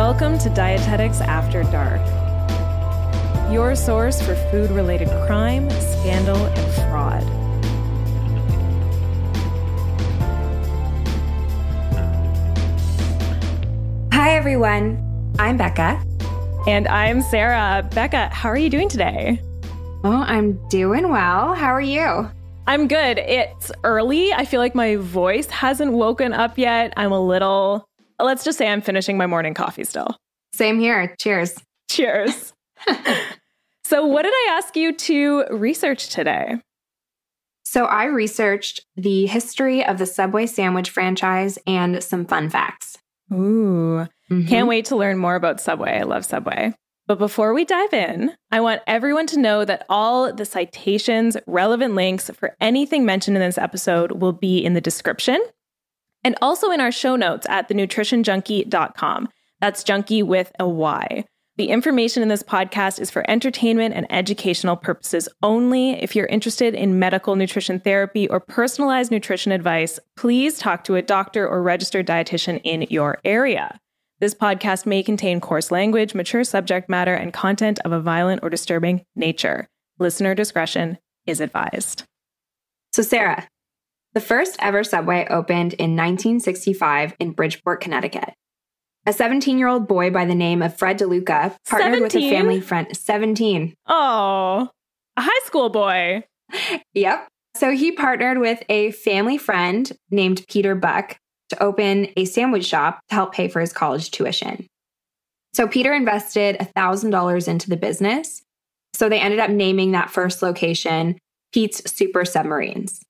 Welcome to Dietetics After Dark, your source for food-related crime, scandal, and fraud. Hi, everyone. I'm Becca. And I'm Sarah. Becca, how are you doing today? Oh, I'm doing well. How are you? I'm good. It's early. I feel like my voice hasn't woken up yet. Let's just say I'm finishing my morning coffee still. Same here. Cheers. Cheers. So what did I ask you to research today? So I researched the history of the Subway sandwich franchise and some fun facts. Ooh, Can't wait to learn more about Subway. I love Subway. But before we dive in, I want everyone to know that all the citations, relevant links for anything mentioned in this episode will be in the description and also in our show notes at thenutritionjunkie.com. That's junkie with a Y. The information in this podcast is for entertainment and educational purposes only. If you're interested in medical nutrition therapy or personalized nutrition advice, please talk to a doctor or registered dietitian in your area. This podcast may contain coarse language, mature subject matter, and content of a violent or disturbing nature. Listener discretion is advised. So, Sarah, the first ever Subway opened in 1965 in Bridgeport, Connecticut. A 17-year-old boy by the name of Fred DeLuca partnered with a family friend. 17. Oh, a high school boy. Yep. So he partnered with a family friend named Peter Buck to open a sandwich shop to help pay for his college tuition. So Peter invested $1,000 into the business. So they ended up naming that first location Pete's Super Submarines.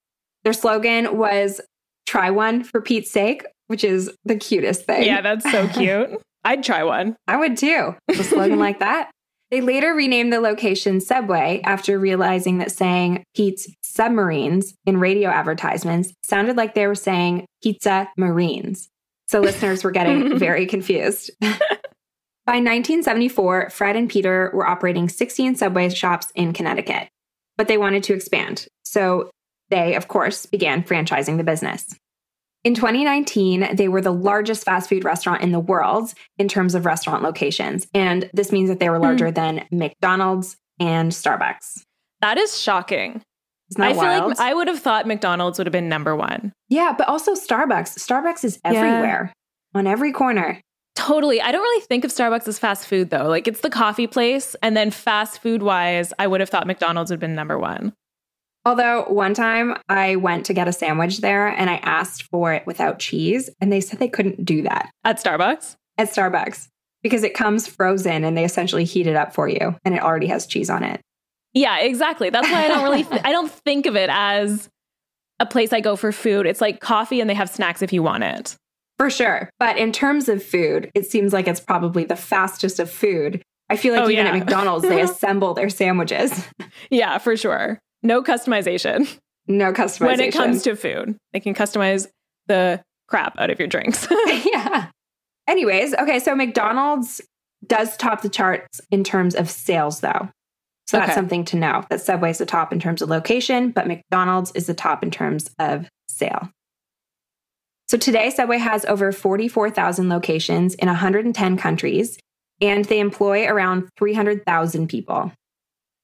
Their slogan was "Try one for Pete's sake," which is the cutest thing. Yeah, that's so cute. I'd try one. I would too. A slogan like that. They later renamed the location Subway after realizing that saying Pete's Submarines in radio advertisements sounded like they were saying Pizza Marines. So listeners were getting very confused. By 1974, Fred and Peter were operating 16 Subway shops in Connecticut, but they wanted to expand. So they, of course, began franchising the business. In 2019, they were the largest fast food restaurant in the world in terms of restaurant locations. And this means that they were larger than McDonald's and Starbucks. That is shocking. Isn't that wild? Feel like I would have thought McDonald's would have been number one. Yeah, but also Starbucks. Starbucks is everywhere, on every corner. Totally. I don't really think of Starbucks as fast food, though. Like, it's the coffee place. And then fast food-wise, I would have thought McDonald's would have been number one. Although one time I went to get a sandwich there and I asked for it without cheese and they said they couldn't do that. At Starbucks? At Starbucks. Because it comes frozen and they essentially heat it up for you and it already has cheese on it. Yeah, exactly. That's why I don't really, I don't think of it as a place I go for food. It's like coffee and they have snacks if you want it. For sure. But in terms of food, it seems like it's probably the fastest of food. I feel like even at McDonald's, they assemble their sandwiches. Yeah, for sure. No customization. No customization. When it comes to food, they can customize the crap out of your drinks. Yeah. Anyways, okay, so McDonald's does top the charts in terms of sales, though. So that's something to know, that Subway's the top in terms of location, but McDonald's is the top in terms of sale. So today, Subway has over 44,000 locations in 110 countries, and they employ around 300,000 people.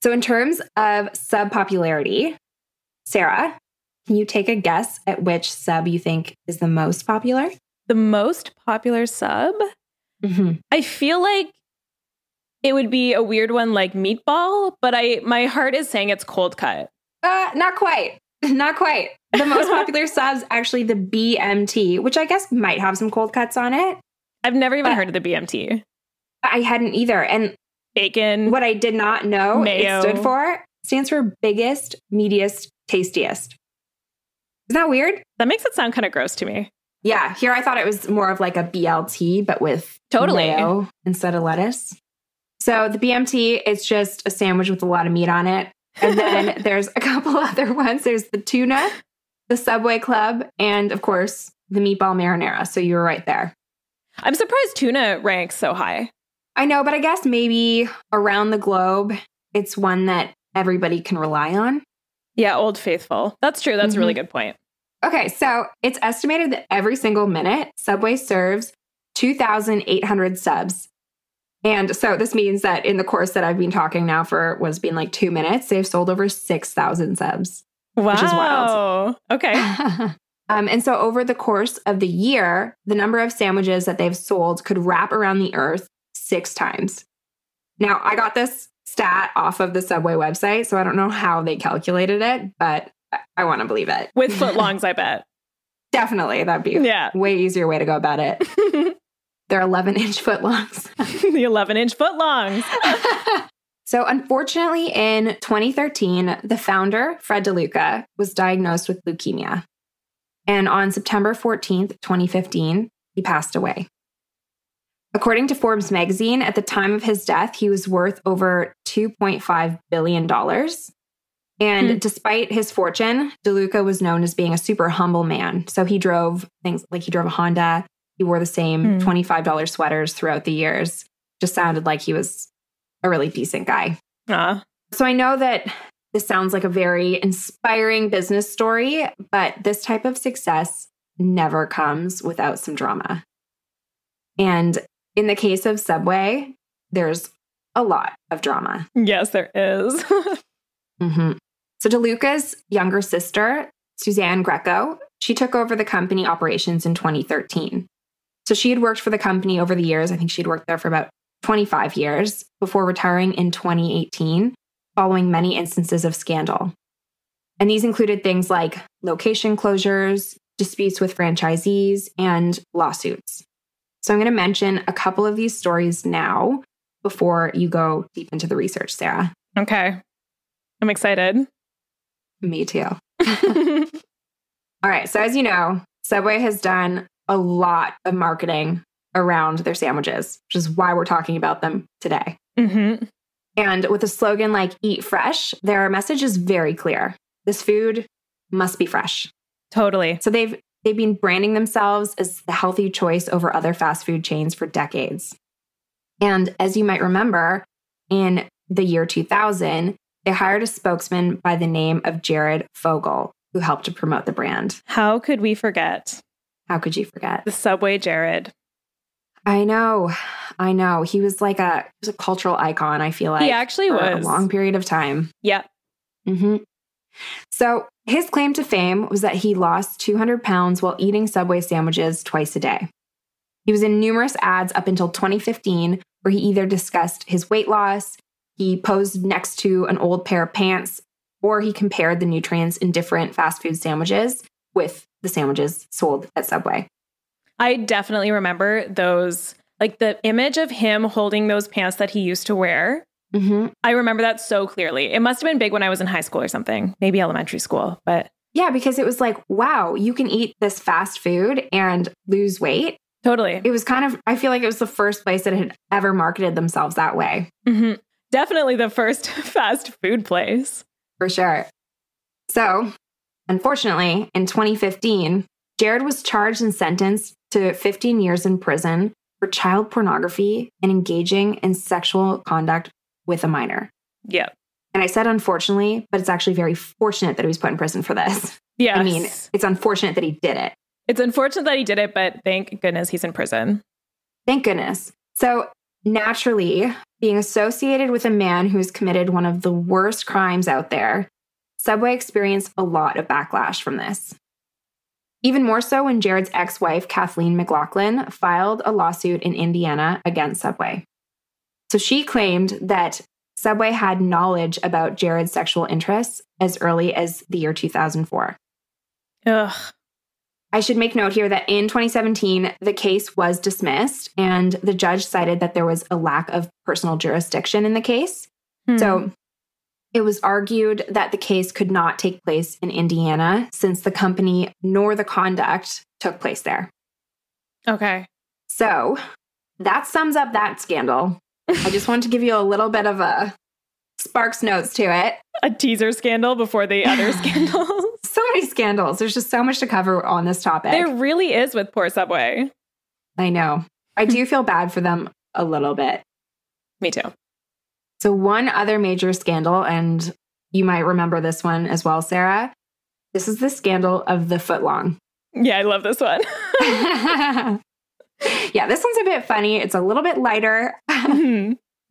So in terms of sub popularity, Sarah, can you take a guess at which sub you think is the most popular? The most popular sub? Mm-hmm. I feel like it would be a weird one like meatball, but my heart is saying it's cold cut. Not quite. Not quite. The most popular sub's actually the BMT, which I guess might have some cold cuts on it. I've never even heard of the BMT. I hadn't either. And bacon. What I did not know mayo. It stands for biggest, meatiest, tastiest. Isn't that weird? That makes it sound kind of gross to me. Yeah. Here I thought it was more of like a BLT, but with mayo instead of lettuce. So the BMT, it's just a sandwich with a lot of meat on it. And then there's a couple other ones. There's the tuna, the Subway Club, and of course, the meatball marinara. So you were right there. I'm surprised tuna ranks so high. I know, but I guess maybe around the globe, it's one that everybody can rely on. Yeah, Old Faithful. That's true. That's a really good point. Okay, so it's estimated that every single minute, Subway serves 2,800 subs. And so this means that in the course that I've been talking now for what's been like 2 minutes, they've sold over 6,000 subs. Wow. Which is wild. Okay. And so over the course of the year, the number of sandwiches that they've sold could wrap around the earth 6 times. Now, I got this stat off of the Subway website, so I don't know how they calculated it, but I want to believe it. With footlongs, I bet. Definitely. That'd be a way easier way to go about it. They're 11-inch footlongs. The 11-inch footlongs. So unfortunately, in 2013, the founder, Fred DeLuca, was diagnosed with leukemia. And on September 14th, 2015, he passed away. According to Forbes magazine, at the time of his death, he was worth over $2.5 billion. And despite his fortune, DeLuca was known as being a super humble man. So he drove things like he drove a Honda. He wore the same $25 sweaters throughout the years. Just sounded like he was a really decent guy. So I know that this sounds like a very inspiring business story, but this type of success never comes without some drama. And in the case of Subway, there's a lot of drama. Yes, there is. So DeLuca's younger sister, Suzanne Greco, she took over the company operations in 2013. So she had worked for the company over the years. I think she'd worked there for about 25 years before retiring in 2018, following many instances of scandal. And these included things like location closures, disputes with franchisees, and lawsuits. So I'm going to mention a couple of these stories now before you go deep into the research, Sarah. Okay. I'm excited. Me too. All right. So as you know, Subway has done a lot of marketing around their sandwiches, which is why we're talking about them today. And with a slogan like "Eat Fresh," their message is very clear. This food must be fresh. Totally. So they've been branding themselves as the healthy choice over other fast food chains for decades. And as you might remember, in the year 2000, they hired a spokesman by the name of Jared Fogle, who helped to promote the brand. How could we forget? How could you forget? The Subway Jared. I know. He was like a cultural icon, I feel like. He actually for was. a long period of time. Yep. So his claim to fame was that he lost 200 pounds while eating Subway sandwiches twice a day. He was in numerous ads up until 2015, where he either discussed his weight loss, he posed next to an old pair of pants, or he compared the nutrients in different fast food sandwiches with the sandwiches sold at Subway. I definitely remember those, like the image of him holding those pants that he used to wear. I remember that so clearly. It must have been big when I was in high school or something, maybe elementary school, but yeah, because it was like, wow, you can eat this fast food and lose weight. Totally. It was kind of, I feel like it was the first place that had ever marketed themselves that way. Definitely the first fast food place. For sure. So, unfortunately, in 2015, Jared was charged and sentenced to 15 years in prison for child pornography and engaging in sexual conduct with a minor. Yeah. And I said unfortunately, but it's actually very fortunate that he was put in prison for this. Yes. I mean, it's unfortunate that he did it. It's unfortunate that he did it, but thank goodness he's in prison. Thank goodness. So naturally, being associated with a man who has committed one of the worst crimes out there, Subway experienced a lot of backlash from this. Even more so when Jared's ex-wife, Kathleen McLaughlin, filed a lawsuit in Indiana against Subway. So she claimed that Subway had knowledge about Jared's sexual interests as early as the year 2004. Ugh. I should make note here that in 2017, the case was dismissed and the judge cited that there was a lack of personal jurisdiction in the case. So it was argued that the case could not take place in Indiana since the company nor the conduct took place there. Okay. So that sums up that scandal. I just wanted to give you a little bit of a Sparks notes to it. A teaser scandal before the other scandals. So many scandals. There's just so much to cover on this topic. There really is with poor Subway. I know. I do feel bad for them a little bit. Me too. So one other major scandal, and you might remember this one as well, Sarah. This is the scandal of the footlong. Yeah, I love this one. Yeah, this one's a bit funny. It's a little bit lighter.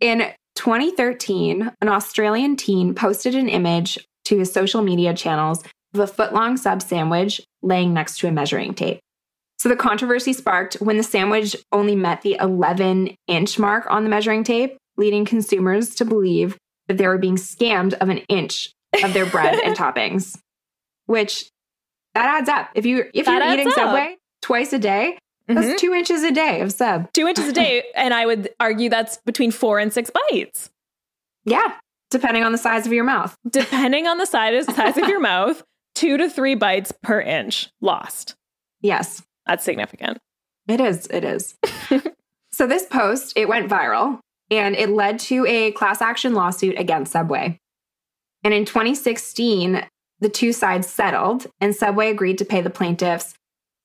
In 2013, an Australian teen posted an image to his social media channels of a footlong sub sandwich laying next to a measuring tape. So the controversy sparked when the sandwich only met the 11-inch mark on the measuring tape, leading consumers to believe that they were being scammed of an inch of their bread and toppings, which that adds up. If you're eating Subway twice a day, that's 2 inches a day of sub. 2 inches a day. And I would argue that's between 4 and 6 bites. Yeah. Depending on the size of your mouth. Depending on the size of your mouth, 2 to 3 bites per inch lost. Yes. That's significant. It is. It is. So this post, it went viral and it led to a class action lawsuit against Subway. And in 2016, the two sides settled and Subway agreed to pay the plaintiffs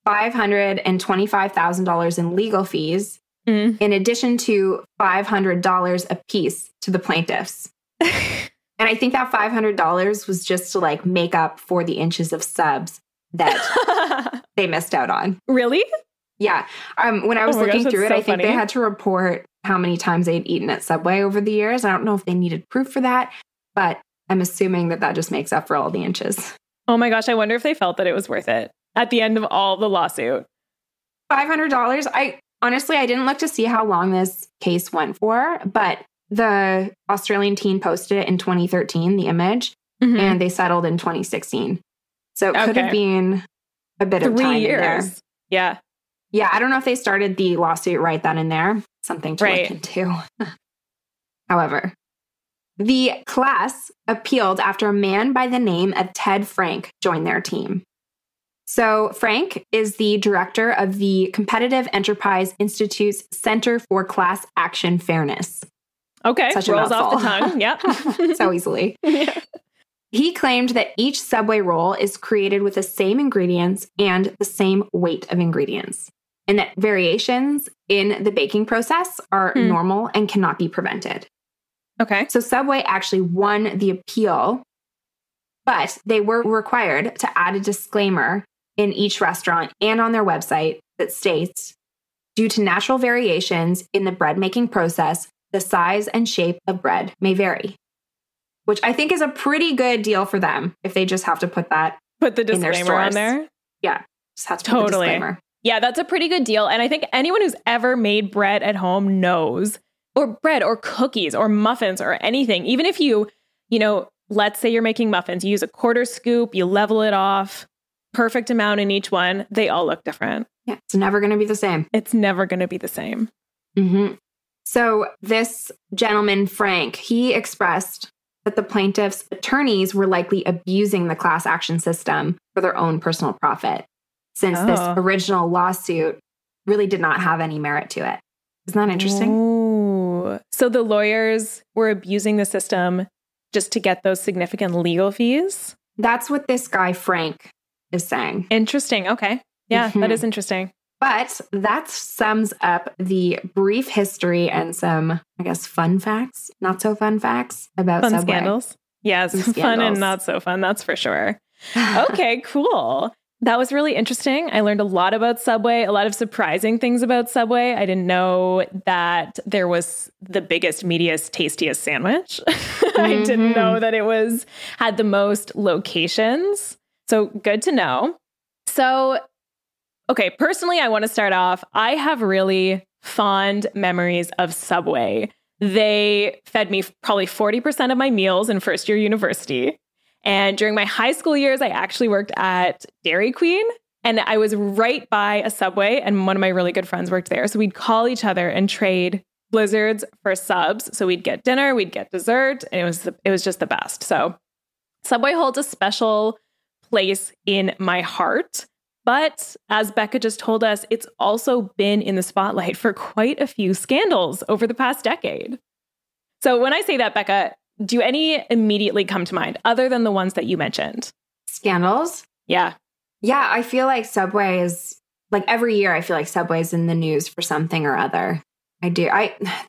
$525,000 in legal fees, in addition to $500 apiece to the plaintiffs. And I think that $500 was just to like make up for the inches of subs that they missed out on. Really? Yeah. When I was looking through it, I think they had to report how many times they'd eaten at Subway over the years. I don't know if they needed proof for that, but I'm assuming that just makes up for all the inches. Oh my gosh. I wonder if they felt that it was worth it at the end of all the lawsuit. $500. I didn't look to see how long this case went for, but the Australian teen posted it in 2013, the image, and they settled in 2016. So it could have been a bit of time 3 years. In there. Yeah. Yeah. I don't know if they started the lawsuit right then and there. Something to look into. However, the class appealed after a man by the name of Ted Frank joined their team. So Frank is the director of the Competitive Enterprise Institute's Center for Class Action Fairness. Okay, such rolls off the tongue. Yep. So easily. Yeah. He claimed that each Subway roll is created with the same ingredients and the same weight of ingredients, and that variations in the baking process are normal and cannot be prevented. Okay. So Subway actually won the appeal, but they were required to add a disclaimer in each restaurant and on their website that states, due to natural variations in the bread making process, the size and shape of bread may vary. Which I think is a pretty good deal for them if they just have to put the disclaimer on there. Yeah, just have to put the disclaimer. Yeah, that's a pretty good deal. And I think anyone who's ever made bread at home knows, or bread or cookies or muffins or anything, even if you let's say you're making muffins, you use a quarter scoop, you level it off, perfect amount in each one, they all look different. Yeah, it's never going to be the same. It's never going to be the same. Mm-hmm. So this gentleman, Frank, he expressed that the plaintiff's attorneys were likely abusing the class action system for their own personal profit, since this original lawsuit really did not have any merit to it. Isn't that interesting? Ooh. So the lawyers were abusing the system just to get those significant legal fees? That's what this guy, Frank, is saying. Interesting. Okay. Yeah, that is interesting. But that sums up the brief history and some, I guess, fun facts, not so fun facts about Subway. Scandals. Yes, fun and not so fun, that's for sure. Okay, cool. That was really interesting. I learned a lot about Subway, a lot of surprising things about Subway. I didn't know that there was the biggest, meatiest, tastiest sandwich. I didn't know that it had the most locations. So good to know. So, okay, personally, I want to start off. I have really fond memories of Subway. They fed me probably 40% of my meals in first year university. And during my high school years, I actually worked at Dairy Queen, and I was right by a Subway, and one of my really good friends worked there. So we'd call each other and trade blizzards for subs. So we'd get dinner, we'd get dessert, and it was just the best. So Subway holds a special place in my heart. But as Becca just told us, it's also been in the spotlight for quite a few scandals over the past decade. So when I say that, Becca, do any immediately come to mind other than the ones that you mentioned? Scandals? Yeah. Yeah, I feel like Subway is, like every year I feel like Subway's in the news for something or other. I do.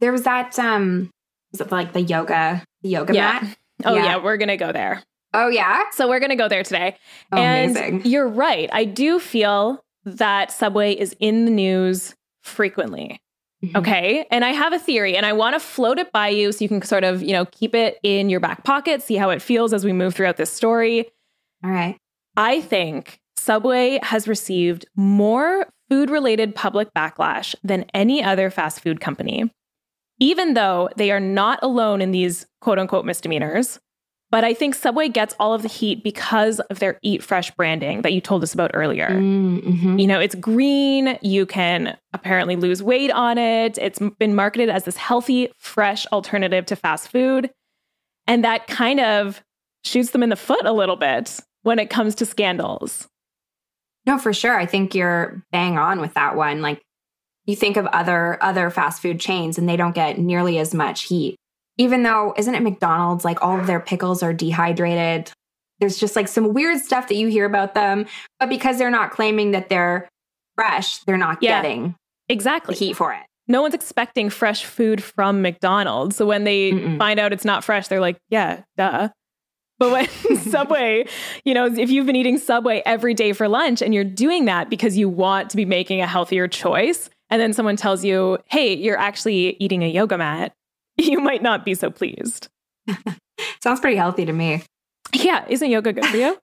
There was that, was it like the yoga mat? Oh yeah, we're going to go there. Oh yeah? So we're going to go there today. Amazing. And you're right. I do feel that Subway is in the news frequently. Okay. And I have a theory and I want to float it by you so you can sort of, keep it in your back pocket, see how it feels as we move throughout this story. All right. I think Subway has received more food-related public backlash than any other fast food company, even though they are not alone in these quote-unquote misdemeanors. But I think Subway gets all of the heat because of their Eat Fresh branding that you told us about earlier. It's green. You can apparently lose weight on it. It's been marketed as this healthy, fresh alternative to fast food. And that kind of shoots them in the foot a little bit when it comes to scandals. No, for sure. I think you're bang on with that one. Like, you think of other fast food chains and they don't get nearly as much heat. Even though, isn't it McDonald's, like all of their pickles are dehydrated? There's just like some weird stuff that you hear about them. But because they're not claiming that they're fresh, they're not getting exactly the heat for it. No one's expecting fresh food from McDonald's. So when they find out it's not fresh, they're like, yeah, duh. But when Subway, if you've been eating Subway every day for lunch and you're doing that because you want to be making a healthier choice, and then someone tells you, hey, you're actually eating a yoga mat, you might not be so pleased. Sounds pretty healthy to me. Yeah. Isn't yoga good for you?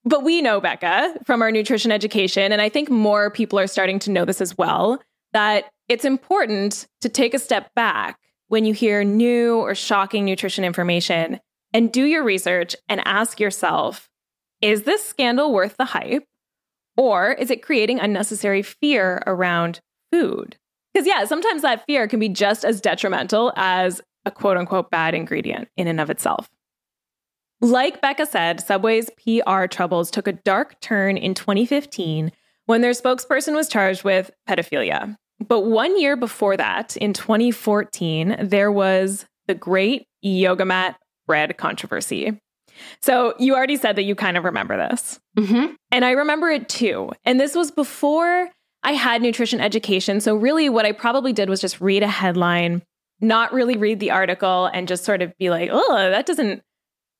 But we know, Becca, from our nutrition education, and I think more people are starting to know this as well, that it's important to take a step back when you hear new or shocking nutrition information and do your research and ask yourself, is this scandal worth the hype? Or is it creating unnecessary fear around food? Because sometimes that fear can be just as detrimental as a quote unquote bad ingredient in and of itself. Like Becca said, Subway's PR troubles took a dark turn in 2015 when their spokesperson was charged with pedophilia. But 1 year before that, in 2014, there was the great yoga mat bread controversy. So you already said that you kind of remember this. And I remember it too. And this was before I had nutrition education. So really what I probably did was just read a headline, not really read the article, and just sort of be like, oh, that doesn't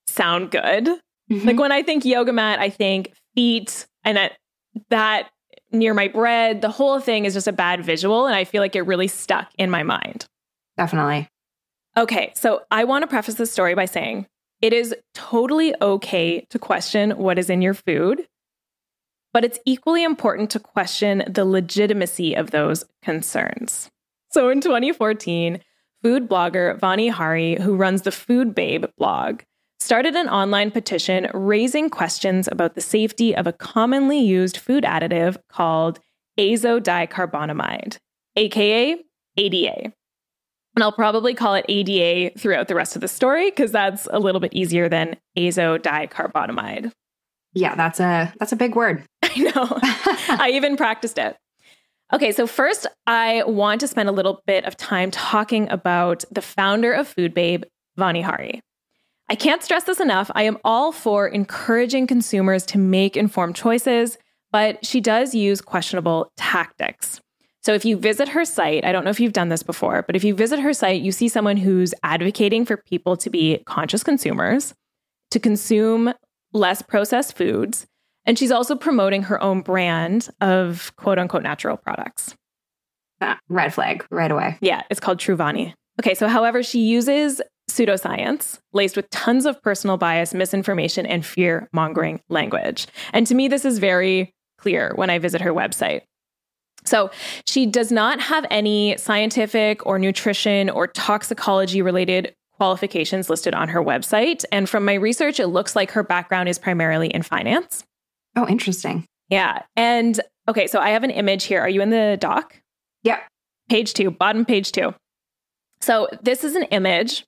sound good. Like when I think yoga mat, I think feet, and that near my bread, the whole thing is just a bad visual. And I feel like it really stuck in my mind. Definitely. Okay, so I want to preface this story by saying it is totally okay to question what is in your food, but it's equally important to question the legitimacy of those concerns. So in 2014, food blogger Vani Hari, who runs the Food Babe blog, started an online petition raising questions about the safety of a commonly used food additive called azodicarbonamide, aka ADA. And I'll probably call it ADA throughout the rest of the story because that's a little bit easier than azodicarbonamide. Yeah, that's a big word. I know. I even practiced it. Okay, so first I want to spend a little bit of time talking about the founder of Food Babe, Vani Hari. I can't stress this enough. I am all for encouraging consumers to make informed choices, but she does use questionable tactics. So if you visit her site, I don't know if you've done this before, but if you visit her site, you see someone who's advocating for people to be conscious consumers, to consume less processed foods, and she's also promoting her own brand of quote unquote natural products. Red flag right away. Yeah, it's called True Vani. Okay, so however, she uses pseudoscience laced with tons of personal bias, misinformation, and fear-mongering language. And to me, this is very clear when I visit her website. So she does not have any scientific or nutrition or toxicology related qualifications listed on her website. And from my research, it looks like her background is primarily in finance. Oh, interesting. Yeah. And okay, so I have an image here. Are you in the doc? Yeah. Page 2, bottom page 2. So this is an image.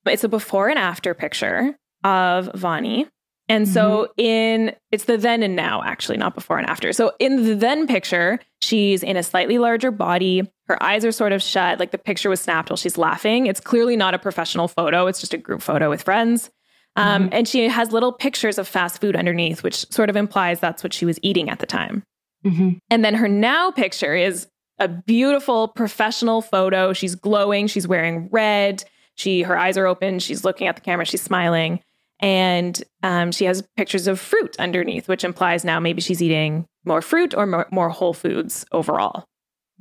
It's a before and after picture of Vani. And so it's the then and now, actually, not before and after. So in the then picture, she's in a slightly larger body. Her eyes are sort of shut, like the picture was snapped while she's laughing. It's clearly not a professional photo. It's just a group photo with friends. And she has little pictures of fast food underneath, which sort of implies that's what she was eating at the time. And then her now picture is a beautiful professional photo. She's glowing. She's wearing red. Her eyes are open. She's looking at the camera. She's smiling. And she has pictures of fruit underneath, which implies now maybe she's eating more fruit or more whole foods overall.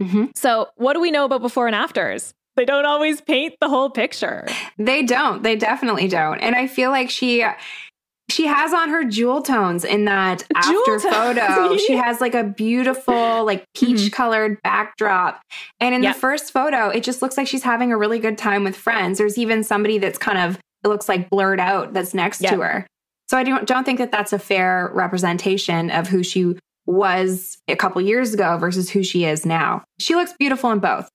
Mm-hmm. So what do we know about before and afters? They don't always paint the whole picture. They don't. They definitely don't. And I feel like she has on her jewel tones in that after photo. She has like a beautiful, like peach colored backdrop. And in the first photo, it just looks like she's having a really good time with friends. There's even somebody that's kind of, it looks like blurred out that's next to her. So I don't think that that's a fair representation of who she was a couple years ago versus who she is now. She looks beautiful in both.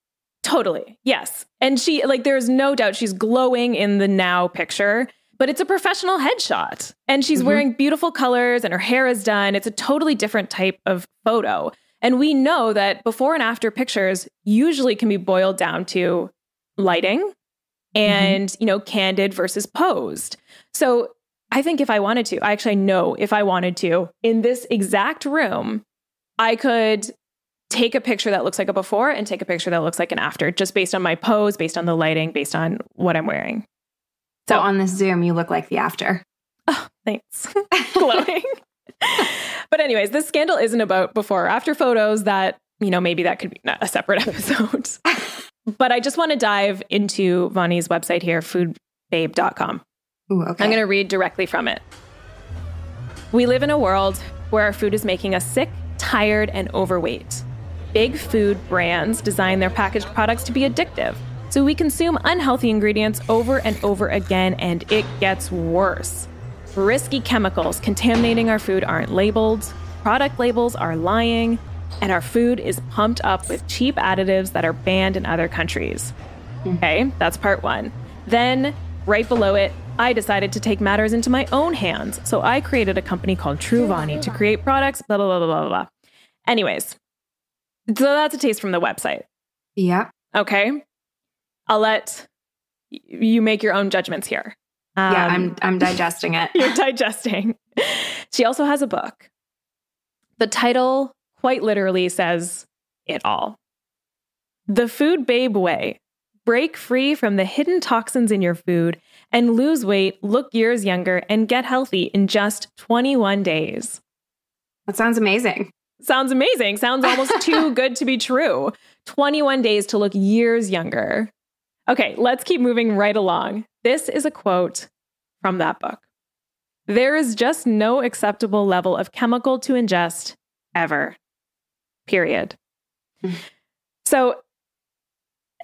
Totally. Yes. And she, like, there's no doubt she's glowing in the now picture, but it's a professional headshot and she's wearing beautiful colors and her hair is done. It's a totally different type of photo. And we know that before and after pictures usually can be boiled down to lighting and, you know, candid versus posed. So I think if I wanted to, I know if I wanted to, in this exact room, I could take a picture that looks like a before and take a picture that looks like an after, just based on my pose, based on the lighting, based on what I'm wearing. So on this Zoom, you look like the after. Oh, thanks. Glowing. But anyways, this scandal isn't about before or after photos. That, you know, maybe that could be a separate episode. But I just want to dive into Vani's website here, foodbabe.com. Ooh, okay. I'm going to read directly from it. We live in a world where our food is making us sick, tired, and overweight. Big food brands design their packaged products to be addictive, so we consume unhealthy ingredients over and over again, and it gets worse. Risky chemicals contaminating our food aren't labeled, product labels are lying, and our food is pumped up with cheap additives that are banned in other countries. Okay, that's part one. Then, right below it, I decided to take matters into my own hands, so I created a company called True Vani to create products, blah, blah, blah, blah, blah. Anyways, so that's a taste from the website. Yeah. Okay. I'll let you make your own judgments here. I'm digesting it. You're digesting. She also has a book. The title quite literally says it all. The Food Babe Way. Break free from the hidden toxins in your food and lose weight, look years younger, and get healthy in just 21 days. That sounds amazing. Sounds amazing. Sounds almost too good to be true. 21 days to look years younger. Okay, let's keep moving right along. This is a quote from that book. There is just no acceptable level of chemical to ingest ever. Period. So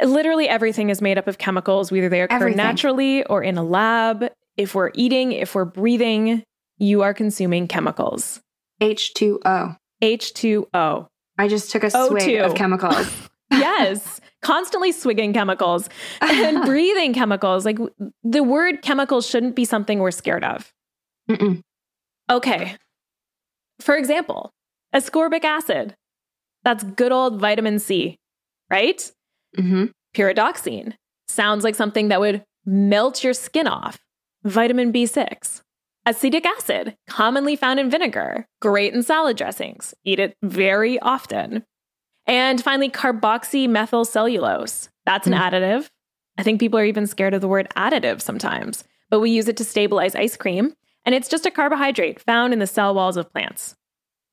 literally everything is made up of chemicals, whether they occur naturally or in a lab. If we're eating, if we're breathing, you are consuming chemicals. H2O. H2O. I just took a swig of chemicals. Yes. Constantly swigging chemicals and breathing chemicals. Like the word chemicals shouldn't be something we're scared of. Mm-mm. Okay. For example, ascorbic acid. That's good old vitamin C, right? Mm-hmm. Pyridoxine. Sounds like something that would melt your skin off. Vitamin B6. Acetic acid, commonly found in vinegar, great in salad dressings. Eat it very often. And finally, carboxymethylcellulose. That's an additive. I think people are even scared of the word additive sometimes, but we use it to stabilize ice cream. And it's just a carbohydrate found in the cell walls of plants.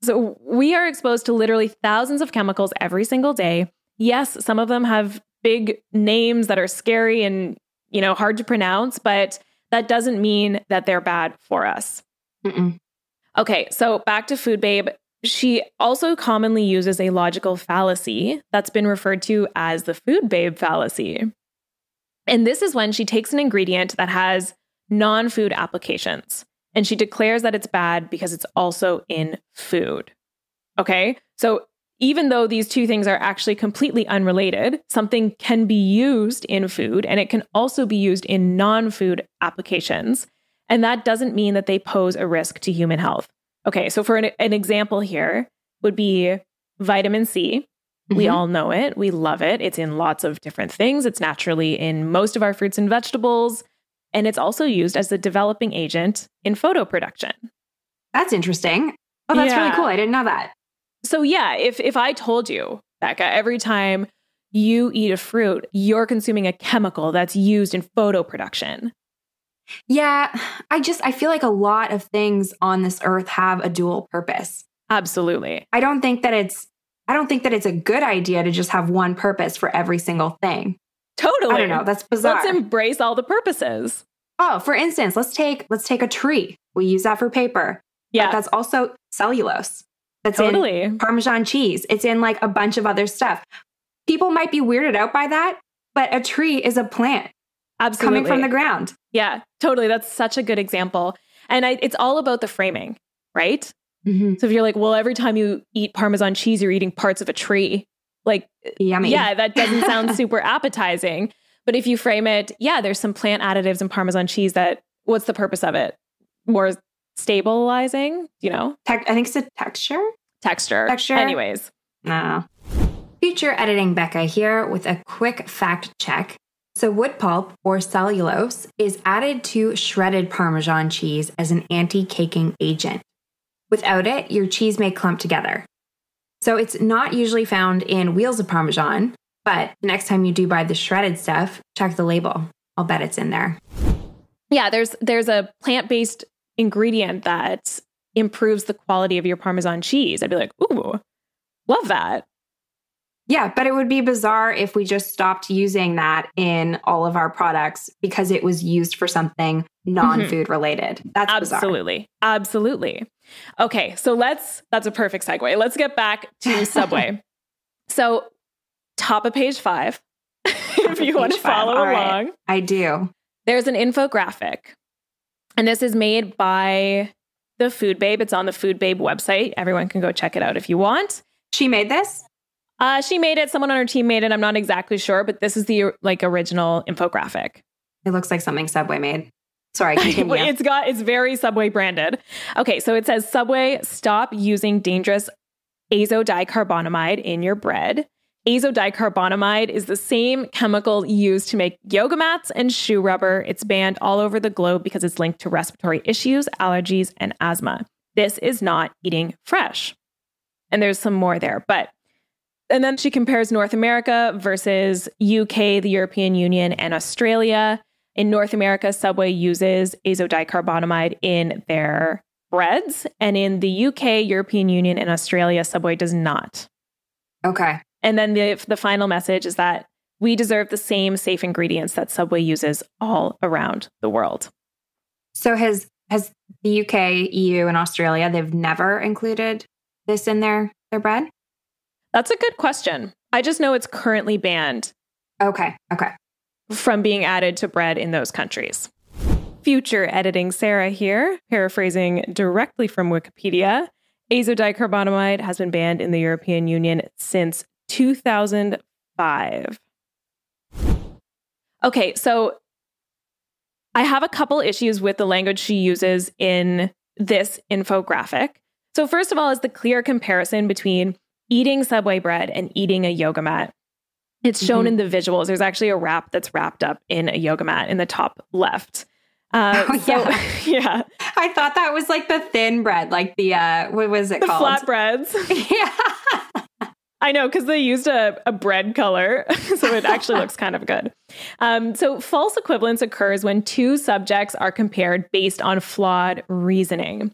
So we are exposed to literally thousands of chemicals every single day. Yes, some of them have big names that are scary and, you know, hard to pronounce, but that doesn't mean that they're bad for us. Mm-mm. Okay, so back to Food Babe. She also commonly uses a logical fallacy that's been referred to as the Food Babe fallacy. And this is when she takes an ingredient that has non-food applications and she declares that it's bad because it's also in food. Okay, so even though these two things are actually completely unrelated, something can be used in food and it can also be used in non-food applications. And that doesn't mean that they pose a risk to human health. Okay, so for an example here would be vitamin C. We all know it. We love it. It's in lots of different things. It's naturally in most of our fruits and vegetables. And it's also used as a developing agent in photo production. That's interesting. Oh, that's really cool. I didn't know that. So yeah, if I told you, Becca, every time you eat a fruit, you're consuming a chemical that's used in photo production. Yeah, I feel like a lot of things on this earth have a dual purpose. Absolutely. I don't think that it's a good idea to just have one purpose for every single thing. Totally. I don't know. That's bizarre. Let's embrace all the purposes. Oh, for instance, let's take a tree. We use that for paper. Yeah. But that's also cellulose. That's totally in Parmesan cheese. It's in like a bunch of other stuff. People might be weirded out by that, but a tree is a plant. Absolutely. Coming from the ground. Yeah, totally. That's such a good example. And it's all about the framing, right? Mm-hmm. So if you're like, well, every time you eat Parmesan cheese, you're eating parts of a tree. Like, yummy. Yeah, that doesn't sound super appetizing. But if you frame it, yeah, there's some plant additives in Parmesan cheese what's the purpose of it? More stabilizing, you know? I think it's a texture. Texture. Anyways. No. Future editing Becca here with a quick fact check. So wood pulp or cellulose is added to shredded Parmesan cheese as an anti-caking agent. Without it, your cheese may clump together. So it's not usually found in wheels of Parmesan, but the next time you do buy the shredded stuff, check the label. I'll bet it's in there. Yeah, there's a plant-based ingredient that improves the quality of your Parmesan cheese. I'd be like, ooh, love that. Yeah, but it would be bizarre if we just stopped using that in all of our products because it was used for something non-food related. That's absolutely. Bizarre. Absolutely. Okay, so that's a perfect segue. Let's get back to Subway. So top of page 5, if you want to follow along. I do. There's an infographic, and this is made by the Food Babe. It's on the Food Babe website. Everyone can go check it out if you want. She made this? She made it. Someone on her team made it. I'm not exactly sure, but this is the original infographic. It looks like something Subway made. Sorry, continue. It's very Subway branded. Okay, so it says, Subway, stop using dangerous azodicarbonamide in your bread. Azodicarbonamide is the same chemical used to make yoga mats and shoe rubber. It's banned all over the globe because it's linked to respiratory issues, allergies, and asthma. This is not eating fresh. And there's some more there, and then she compares North America versus UK, the European Union, and Australia. In North America, Subway uses azodicarbonamide in their breads. And in the UK, European Union, and Australia, Subway does not. Okay. And then the final message is that we deserve the same safe ingredients that Subway uses all around the world. So has the UK, EU, and Australia, they've never included this in their bread? That's a good question. I just know it's currently banned. Okay. From being added to bread in those countries. Future editing Sarah here, paraphrasing directly from Wikipedia. Azodicarbonamide has been banned in the European Union since 2005. Okay, so I have a couple issues with the language she uses in this infographic. So first of all is the clear comparison between eating Subway bread and eating a yoga mat. It's shown in the visuals. There's actually a wrap that's wrapped up in a yoga mat in the top left. Yeah. I thought that was like the thin bread, like the, what was it called? Flatbreads. Yeah. I know, because they used a bread color, so it actually looks kind of good. So false equivalence occurs when two subjects are compared based on flawed reasoning.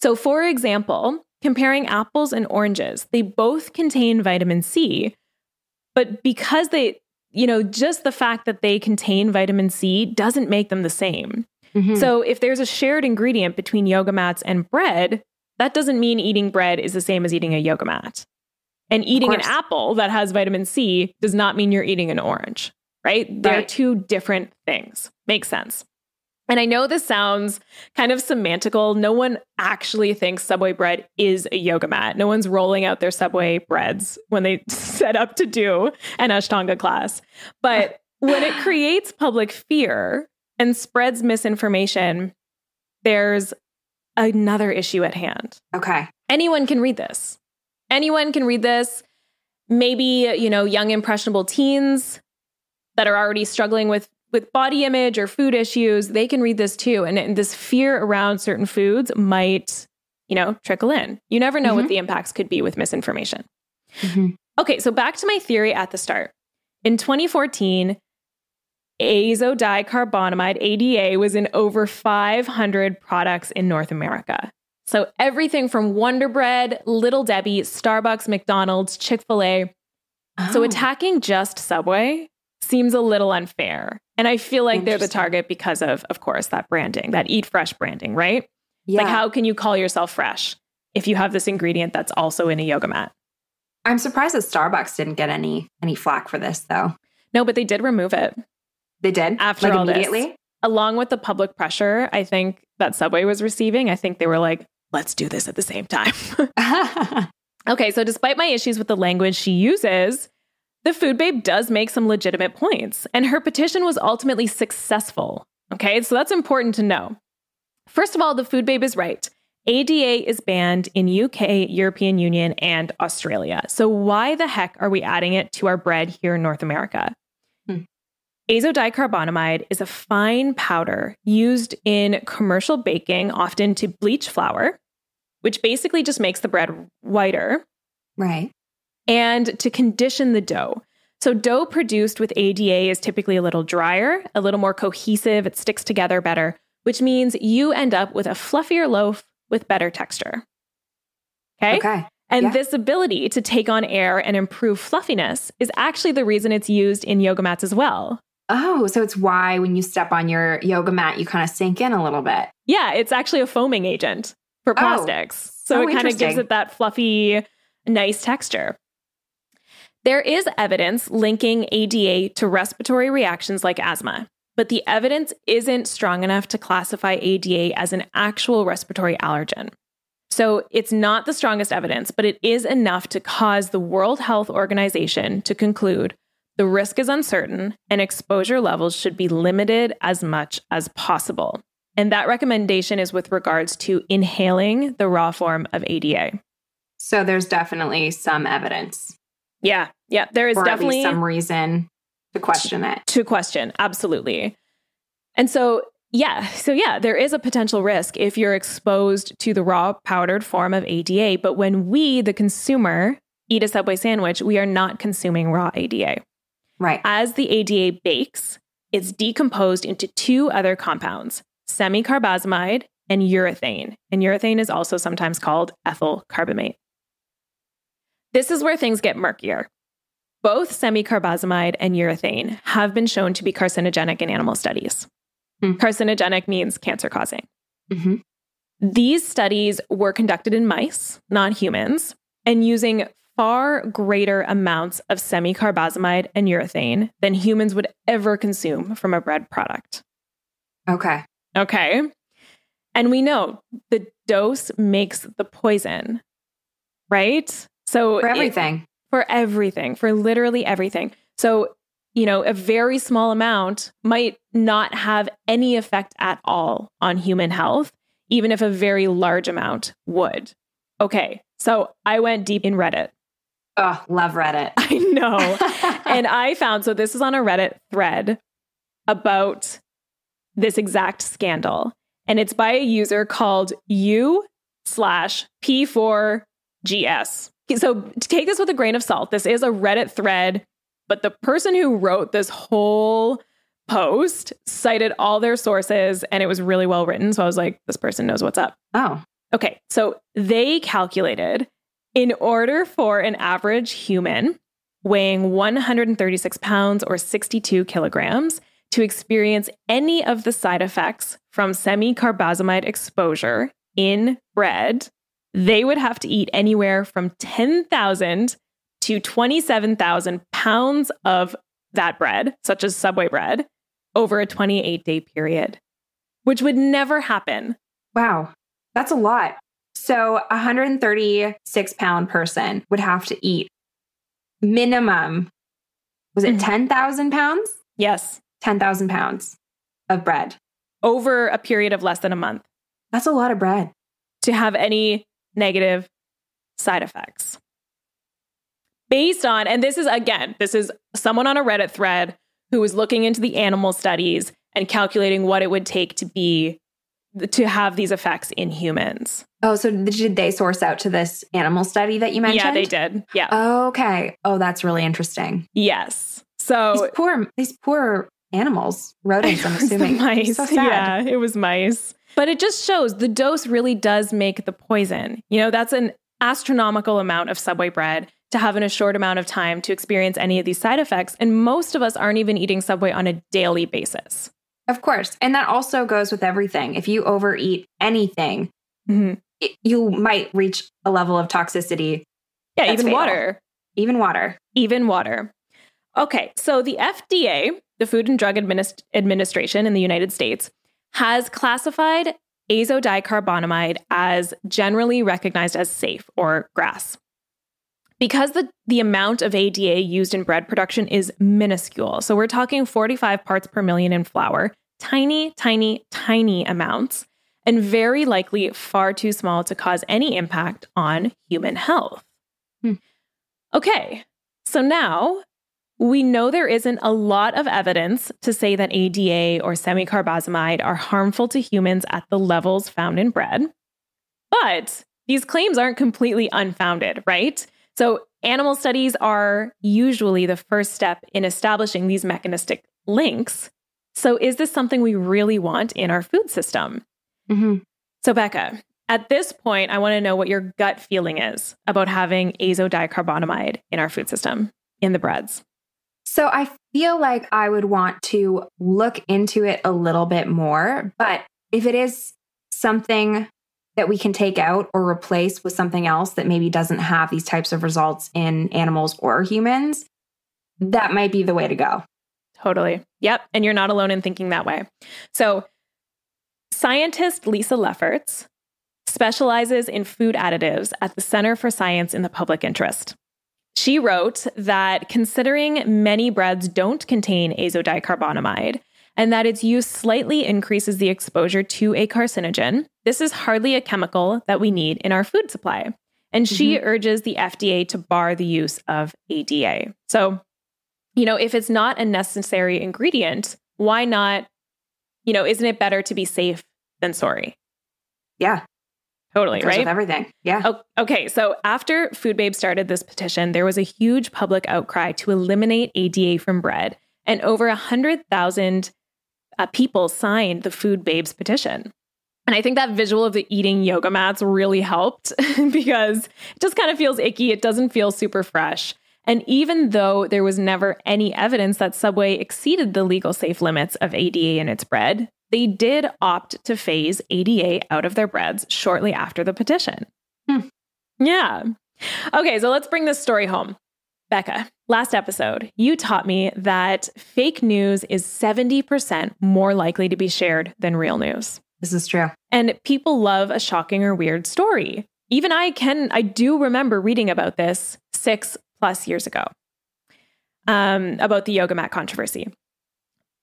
So for example, comparing apples and oranges, they both contain vitamin C, but because they, just the fact that they contain vitamin C doesn't make them the same. Mm-hmm. So if there's a shared ingredient between yoga mats and bread, that doesn't mean eating bread is the same as eating a yoga mat. And eating an apple that has vitamin C does not mean you're eating an orange, right? They're two different things. Makes sense. And I know this sounds kind of semantical. No one actually thinks Subway bread is a yoga mat. No one's rolling out their Subway breads when they set up to do an Ashtanga class. But when it creates public fear and spreads misinformation, there's another issue at hand. Okay. Anyone can read this. Anyone can read this. Maybe, young impressionable teens that are already struggling with body image or food issues, they can read this too. And this fear around certain foods might, trickle in. You never know what the impacts could be with misinformation. Mm-hmm. Okay, so back to my theory at the start. In 2014, azodicarbonamide, ADA, was in over 500 products in North America. So everything from Wonder Bread, Little Debbie, Starbucks, McDonald's, Chick-fil-A. Oh. So attacking just Subway seems a little unfair. And I feel like they're the target because of course, that branding, that Eat Fresh branding, right? Yeah. Like, how can you call yourself fresh if you have this ingredient that's also in a yoga mat? I'm surprised that Starbucks didn't get any flack for this, though. No, but they did remove it. They did? After like all immediately? This. Along with the public pressure, I think that Subway was receiving, I think they were like, let's do this at the same time. Okay, so despite my issues with the language she uses, the Food Babe does make some legitimate points, and her petition was ultimately successful. Okay, so that's important to know. First of all, the Food Babe is right. ADA is banned in UK, European Union, and Australia. So why the heck are we adding it to our bread here in North America? Azodicarbonamide is a fine powder used in commercial baking, often to bleach flour, which basically just makes the bread whiter. Right. And to condition the dough. So dough produced with ADA is typically a little drier, a little more cohesive, it sticks together better, which means you end up with a fluffier loaf with better texture. Okay. And this ability to take on air and improve fluffiness is actually the reason it's used in yoga mats as well. Oh, so it's why when you step on your yoga mat, you kind of sink in a little bit. Yeah, it's actually a foaming agent for plastics. So it kind of gives it that fluffy, nice texture. There is evidence linking ADA to respiratory reactions like asthma, but the evidence isn't strong enough to classify ADA as an actual respiratory allergen. So it's not the strongest evidence, but it is enough to cause the World Health Organization to conclude the risk is uncertain and exposure levels should be limited as much as possible. And that recommendation is with regards to inhaling the raw form of ADA. So there's definitely some evidence. Yeah, there is definitely at least some reason to question it. To question, absolutely. And so there is a potential risk if you're exposed to the raw powdered form of ADA. But when we, the consumer, eat a Subway sandwich, we are not consuming raw ADA. Right. As the ADA bakes, it's decomposed into two other compounds, semicarbazamide and urethane. And urethane is also sometimes called ethyl carbamate. This is where things get murkier. Both semicarbazamide and urethane have been shown to be carcinogenic in animal studies. Carcinogenic means cancer-causing. Mm-hmm. These studies were conducted in mice, not humans, and using far greater amounts of semicarbazamide and urethane than humans would ever consume from a bread product. Okay. And we know the dose makes the poison, right? So for everything. For literally everything. So, a very small amount might not have any effect at all on human health, even if a very large amount would. Okay, so I went deep in Reddit. Oh, love Reddit. I know. And I found, so this is on a Reddit thread about this exact scandal. And it's by a user called U/P4GS. So take this with a grain of salt. This is a Reddit thread, but the person who wrote this whole post cited all their sources and it was really well written. So I was like, this person knows what's up. Oh. Okay. So they calculated in order for an average human weighing 136 pounds or 62 kilograms to experience any of the side effects from semicarbazamide exposure in bread, they would have to eat anywhere from 10,000 to 27,000 pounds of that bread, such as Subway bread, over a 28-day period, which would never happen. Wow, that's a lot. So a 136-pound person would have to eat minimum, was it 10,000 pounds? Yes. 10,000 pounds of bread. Over a period of less than a month. That's a lot of bread. To have any negative side effects. Based on, and this is someone on a Reddit thread who was looking into the animal studies and calculating what it would take to have these effects in humans. Oh, so did they source out to this animal study that you mentioned? Yeah, they did. Yeah. Okay. Oh, that's really interesting. Yes. So these poor animals, rodents, I'm assuming. Mice. So sad. Yeah, it was mice. But it just shows the dose really does make the poison. You know, that's an astronomical amount of Subway bread to have in a short amount of time to experience any of these side effects. And most of us aren't even eating Subway on a daily basis. Of course. And that also goes with everything. If you overeat anything, you might reach a level of toxicity. Yeah, even fatal. Water. Even water. Even water. Okay, so the FDA, the Food and Drug Administration in the United States, has classified azodicarbonamide as generally recognized as safe, or GRAS. Because the amount of ADA used in bread production is minuscule, so we're talking 45 parts per million in flour, tiny, tiny, tiny amounts, and very likely far too small to cause any impact on human health. Okay, so now we know there isn't a lot of evidence to say that ADA or semicarbazamide are harmful to humans at the levels found in bread. But these claims aren't completely unfounded, right? So animal studies are usually the first step in establishing these mechanistic links. So is this something we really want in our food system? So Becca, at this point, I want to know what your gut feeling is about having azodicarbonamide in our food system, in the breads. So I feel like I would want to look into it a little bit more, but if it is something that we can take out or replace with something else that maybe doesn't have these types of results in animals or humans, that might be the way to go. Totally. Yep. And you're not alone in thinking that way. So scientist Lisa Lefferts specializes in food additives at the Center for Science in the Public Interest. She wrote that considering many breads don't contain azodicarbonamide and that its use slightly increases the exposure to a carcinogen, this is hardly a chemical that we need in our food supply. And she urges the FDA to bar the use of ADA. So, you know, if it's not a necessary ingredient, why not, you know, isn't it better to be safe than sorry? Yeah. Totally, right? With everything. Yeah. Oh, okay. So after Food Babe started this petition, there was a huge public outcry to eliminate ADA from bread. And over 100,000 people signed the Food Babes petition. And I think that visual of the eating yoga mats really helped because it just kind of feels icky. It doesn't feel super fresh. And even though there was never any evidence that Subway exceeded the legal safe limits of ADA in its bread, they did opt to phase ADA out of their breads shortly after the petition. Yeah. Okay, so let's bring this story home. Becca, last episode, you taught me that fake news is 70% more likely to be shared than real news. This is true. And people love a shocking or weird story. Even I do remember reading about this 6+ years ago, about the yoga mat controversy.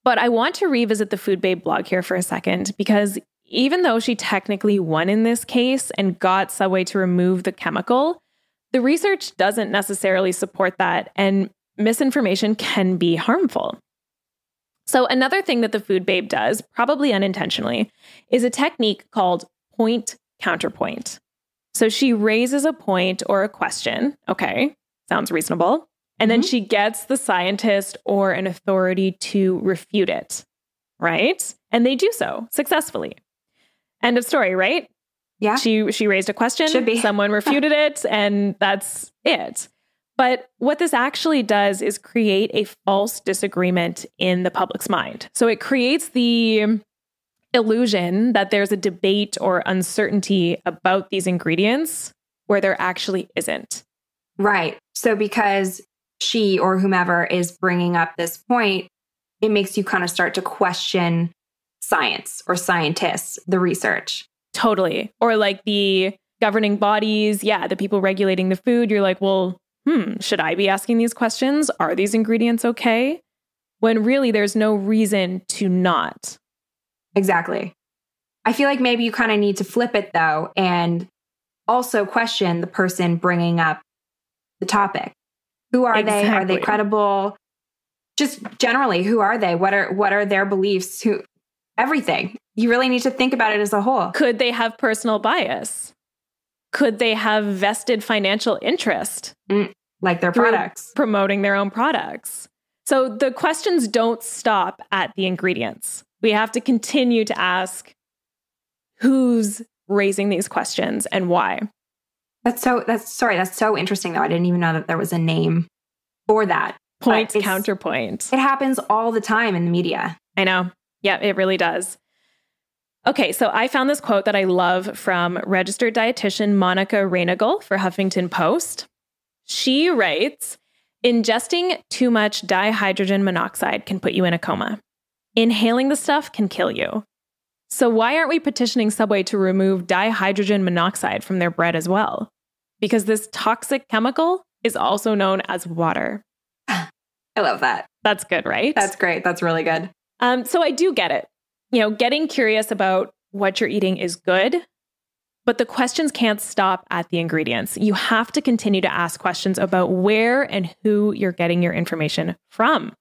But I want to revisit the Food Babe blog here for a second, because even though she technically won in this case and got Subway to remove the chemical, the research doesn't necessarily support that, and misinformation can be harmful. So another thing that the Food Babe does, probably unintentionally, is a technique called point counterpoint. So she raises a point or a question. Okay, sounds reasonable. And then she gets the scientist or an authority to refute it, right? And they do so successfully. End of story, right? Yeah. She raised a question, should be. Someone refuted it, and that's it. But what this actually does is create a false disagreement in the public's mind. So it creates the illusion that there's a debate or uncertainty about these ingredients where there actually isn't. Right. So because she or whomever is bringing up this point, it makes you kind of start to question science or scientists, the research. Totally. Or like the governing bodies, the people regulating the food. You're like, well, should I be asking these questions? Are these ingredients okay? When really there's no reason to not. Exactly. I feel like maybe you kind of need to flip it though, and also question the person bringing up the topic. Who are they? Are they credible? Just generally, who are they? What are their beliefs? Everything. You really need to think about it as a whole. Could they have personal bias? Could they have vested financial interest? Like their products. Promoting their own products. So the questions don't stop at the ingredients. We have to continue to ask who's raising these questions and why. That's so interesting though. I didn't even know that there was a name for that. Point, counterpoint. It happens all the time in the media. I know. Yeah, it really does. Okay, so I found this quote that I love from registered dietitian Monica Reinagle for Huffington Post. She writes, ingesting too much dihydrogen monoxide can put you in a coma. Inhaling the stuff can kill you. So why aren't we petitioning Subway to remove dihydrogen monoxide from their bread as well? Because this toxic chemical is also known as water. I love that. That's good, right? That's great. That's really good. So I do get it. Getting curious about what you're eating is good, but the questions can't stop at the ingredients. You have to continue to ask questions about where and who you're getting your information from.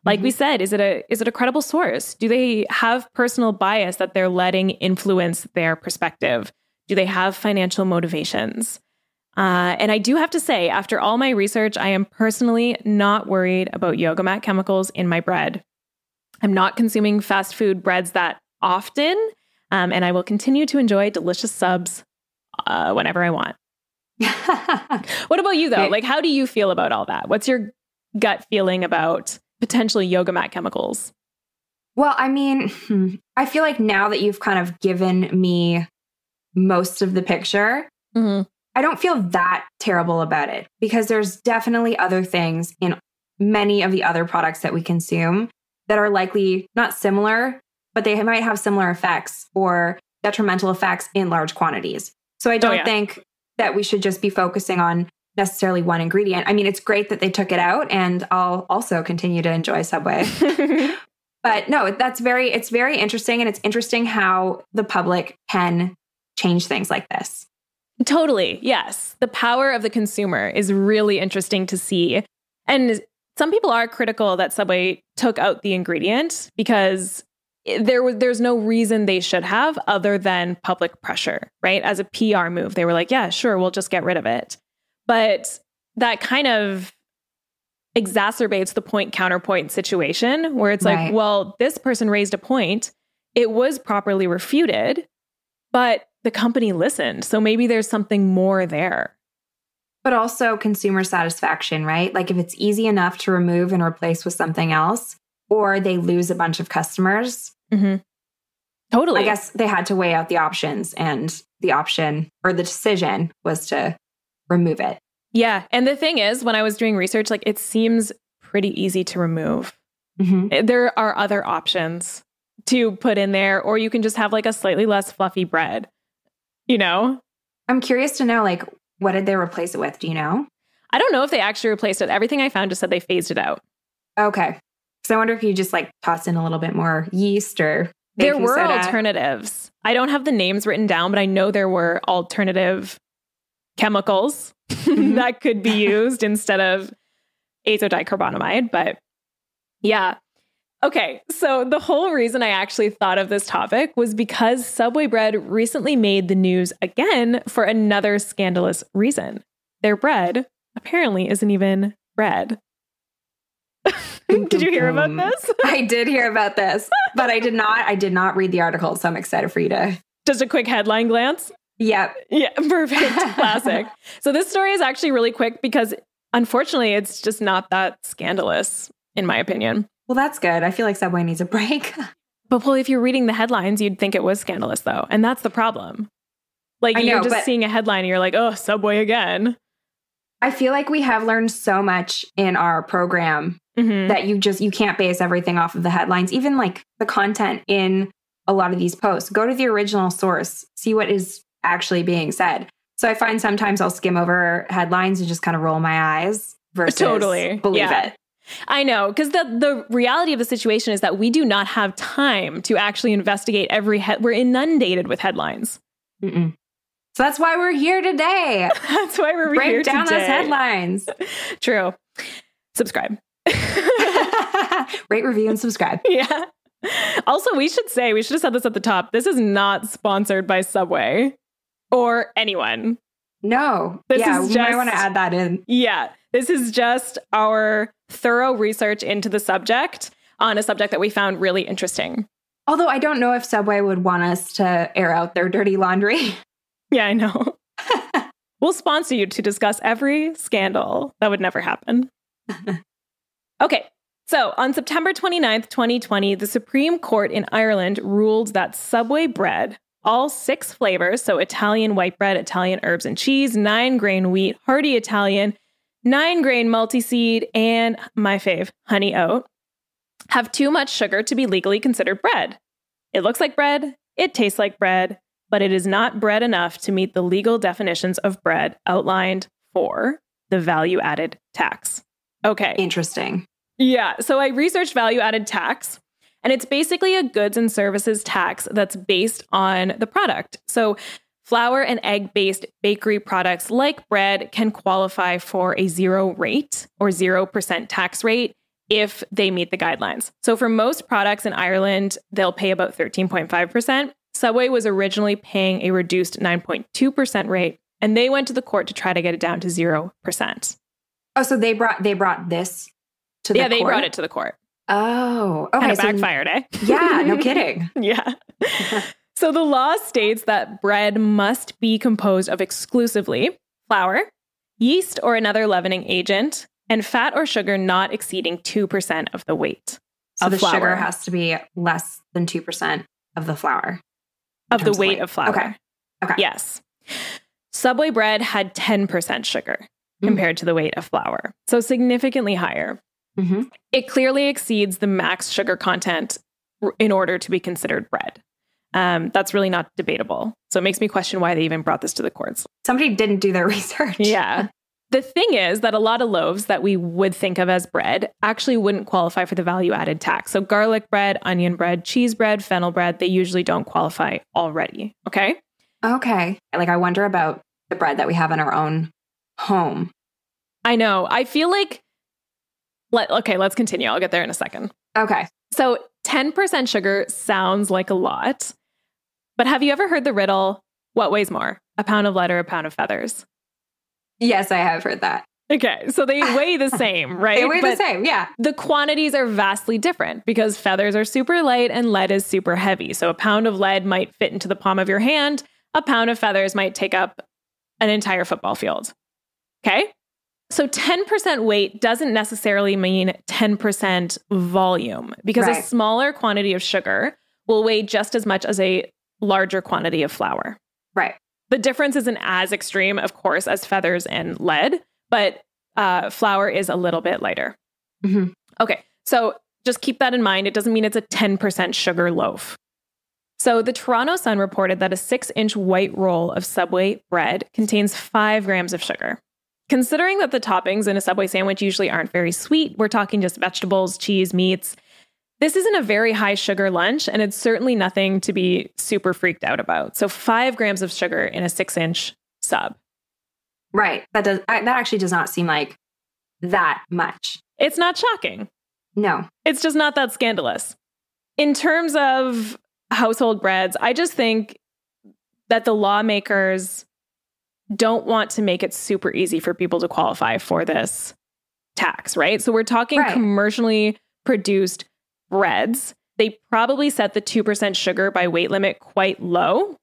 Like we said, is it a credible source? Do they have personal bias that they're letting influence their perspective? Do they have financial motivations? And I do have to say, after all my research, I am personally not worried about yoga mat chemicals in my bread. I'm not consuming fast food breads that often, and I will continue to enjoy delicious subs whenever I want. What about you, though? Like, how do you feel about all that? What's your gut feeling about potentially yoga mat chemicals? Well, I mean, I feel like now that you've kind of given me most of the picture, I don't feel that terrible about it because there's definitely other things in many of the other products that we consume that are likely not similar, but they might have similar effects or detrimental effects in large quantities. So I don't think that we should just be focusing on necessarily one ingredient. I mean, it's great that they took it out, and I'll also continue to enjoy Subway. But no, it's very interesting, and it's interesting how the public can change things like this. Totally. Yes. The power of the consumer is really interesting to see. And some people are critical that Subway took out the ingredient because there's no reason they should have other than public pressure, right? As a PR move, they were like, yeah, sure, we'll just get rid of it. But that kind of exacerbates the point counterpoint situation where it's like, well, this person raised a point. It was properly refuted, but the company listened. So maybe there's something more there. But also consumer satisfaction, right? Like if it's easy enough to remove and replace with something else, or they lose a bunch of customers. Totally. I guess they had to weigh out the options, and the option or the decision was to remove it. Yeah. And the thing is, when I was doing research, like it seems pretty easy to remove. There are other options to put in there, or you can just have like a slightly less fluffy bread, I'm curious to know, like, what did they replace it with? Do you know? I don't know if they actually replaced it. Everything I found just said they phased it out. Okay. So I wonder if you just like toss in a little bit more yeast or there were alternatives. I don't have the names written down, but I know there were alternative chemicals that could be used instead of azodicarbonamide. But yeah. Okay, so the whole reason I actually thought of this topic was because Subway bread recently made the news again for another scandalous reason. Their bread apparently isn't even bread. Did you hear about this? I did hear about this, but I did not read the article, so I'm excited for you to... Just a quick headline glance? Yep. Yeah, perfect. Classic. So this story is actually really quick because unfortunately it's just not that scandalous, in my opinion. Well, that's good. I feel like Subway needs a break. But if you're reading the headlines, you'd think it was scandalous, though. And that's the problem. Like, you're just seeing a headline and you're like, oh, Subway again. I feel like we have learned so much in our program that you can't base everything off of the headlines. Even like the content in a lot of these posts. Go to the original source. See what is actually being said. So I find sometimes I'll skim over headlines and just kind of roll my eyes versus believe it. I know, because the reality of the situation is that we do not have time to actually investigate we're inundated with headlines. So that's why we're here today. That's why we're here today. Break down those headlines. True. Subscribe. Rate, review, and subscribe. Yeah. Also, we should have said this at the top. This is not sponsored by Subway or anyone. No. We might want to add that in. Yeah. This is just our thorough research into the subject on a subject that we found really interesting. Although I don't know if Subway would want us to air out their dirty laundry. Yeah, I know. We'll sponsor you to discuss every scandal. That would never happen. Okay. So on September 29th, 2020, the Supreme Court in Ireland ruled that Subway bread, all 6 flavors, so Italian white bread, Italian herbs and cheese, 9-grain wheat, hearty Italian, 9-grain multi-seed, and my fave, honey oat, have too much sugar to be legally considered bread. It looks like bread, it tastes like bread, but it is not bread enough to meet the legal definitions of bread outlined for the value-added tax. Okay. Interesting. Yeah. So I researched value-added tax, and it's basically a goods and services tax that's based on the product. So flour and egg-based bakery products like bread can qualify for a 0 rate or 0% tax rate if they meet the guidelines. So for most products in Ireland, they'll pay about 13.5%. Subway was originally paying a reduced 9.2% rate, and they went to the court to try to get it down to 0%. Oh, so they brought this to the court? Yeah, they brought it to the court. Oh, okay. Kind of backfired, eh? Yeah, no kidding. Yeah. So the law states that bread must be composed of exclusively flour, yeast or another leavening agent, and fat or sugar not exceeding 2% of the weight. So the flour. Sugar has to be less than 2% of the flour. Of the weight of flour. Okay. Yes. Subway bread had 10% sugar compared to the weight of flour. So significantly higher. Mm-hmm. It clearly exceeds the max sugar content in order to be considered bread. That's really not debatable. So it makes me question why they even brought this to the courts. Somebody didn't do their research. Yeah. The thing is that a lot of loaves that we would think of as bread actually wouldn't qualify for the value-added tax. So garlic bread, onion bread, cheese bread, fennel bread, they usually don't qualify already. Okay? Okay. Like, I wonder about the bread that we have in our own home. I know. I feel like... Okay, let's continue. I'll get there in a second. Okay. So 10% sugar sounds like a lot. But have you ever heard the riddle, what weighs more, a pound of lead or a pound of feathers? Yes, I have heard that. Okay, so they weigh the same, right? They weigh the same, yeah. The quantities are vastly different because feathers are super light and lead is super heavy. So a pound of lead might fit into the palm of your hand. A pound of feathers might take up an entire football field. Okay? So 10% weight doesn't necessarily mean 10% volume because a smaller quantity of sugar will weigh just as much as a larger quantity of flour. Right. The difference isn't as extreme, of course, as feathers and lead, but flour is a little bit lighter. Mm-hmm. Okay, so just keep that in mind. It doesn't mean it's a 10% sugar loaf. So the Toronto Sun reported that a 6-inch white roll of Subway bread contains 5 grams of sugar. Considering that the toppings in a Subway sandwich usually aren't very sweet, we're talking just vegetables, cheese, meats. This isn't a very high sugar lunch, and it's certainly nothing to be super freaked out about. So 5 grams of sugar in a 6-inch sub. Right. That actually does not seem like that much. It's not shocking. No. It's just not that scandalous. In terms of household breads, I just think that the lawmakers don't want to make it super easy for people to qualify for this tax, right? So we're talking commercially produced breads. They probably set the 2% sugar by weight limit quite low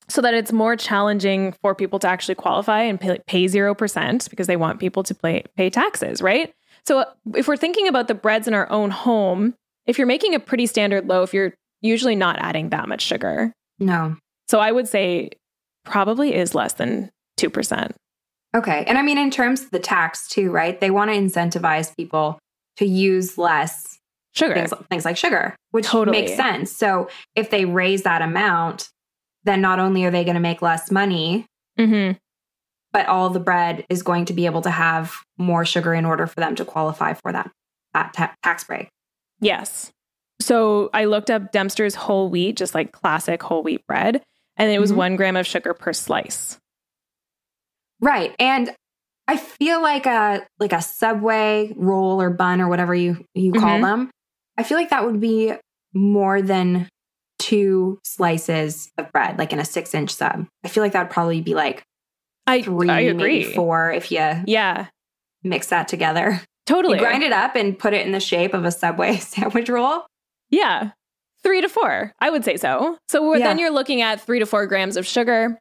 so that it's more challenging for people to actually qualify and pay 0% because they want people to pay taxes, right? So if we're thinking about the breads in our own home, if you're making a pretty standard loaf, you're usually not adding that much sugar. No. So I would say probably is less than 2%. Okay. And I mean, in terms of the tax too, right? They want to incentivize people to use less sugar, things like sugar, which makes sense. So if they raise that amount, then not only are they going to make less money, but all the bread is going to be able to have more sugar in order for them to qualify for that tax break. Yes. So I looked up Dempster's whole wheat, just like classic whole wheat bread, and it was 1 gram of sugar per slice. Right. And I feel like a Subway roll or bun or whatever you call them, I feel like that would be more than 2 slices of bread, like in a 6-inch sub. I feel like that would probably be like 3, I agree. maybe 4 if you mix that together. Totally. You grind it up and put it in the shape of a Subway sandwich roll. Yeah. 3 to 4. I would say so. So then you're looking at 3 to 4 grams of sugar,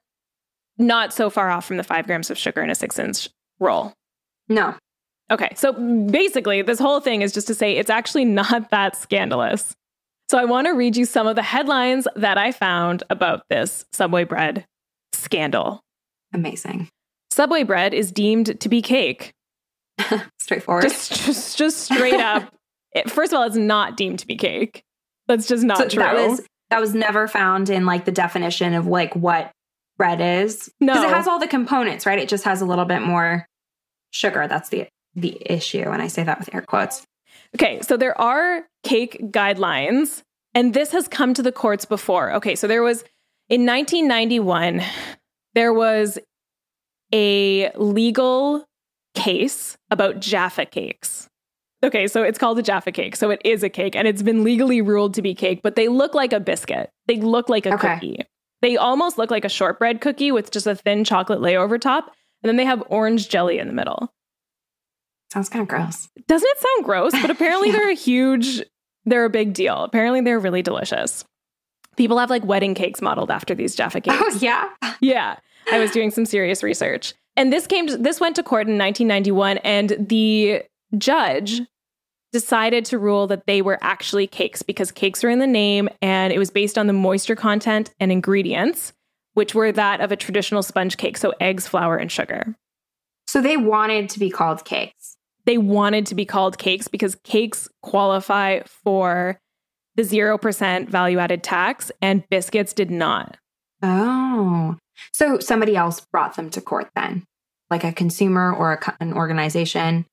not so far off from the 5 grams of sugar in a 6-inch roll. No. Okay. So basically, this whole thing is just to say it's actually not that scandalous. So I want to read you some of the headlines that I found about this Subway bread scandal. Amazing. Subway bread is deemed to be cake. Straightforward. Just straight up. First of all, it's not deemed to be cake. That's just not true. That was never found in like the definition of like what bread is. No. Because it has all the components, right? It just has a little bit more sugar. That's the issue. And I say that with air quotes. Okay, so there are cake guidelines, and this has come to the courts before. Okay, so there was, in 1991, there was a legal case about Jaffa cakes. Okay, so it's called a Jaffa cake. So it is a cake, and it's been legally ruled to be cake, but they look like a biscuit. They look like a cookie. They almost look like a shortbread cookie with just a thin chocolate layer over top, and then they have orange jelly in the middle. Sounds kind of gross. Doesn't it sound gross? But apparently they're a big deal. Apparently they're really delicious. People have like wedding cakes modeled after these Jaffa cakes. Oh, yeah? Yeah. I was doing some serious research. And this went to court in 1991, and the judge decided to rule that they were actually cakes because cakes are in the name, and it was based on the moisture content and ingredients, which were that of a traditional sponge cake. So eggs, flour, and sugar. So they wanted to be called cakes. They wanted to be called cakes because cakes qualify for the 0% value-added tax, and biscuits did not. Oh. So somebody else brought them to court then? Like a consumer or an organization?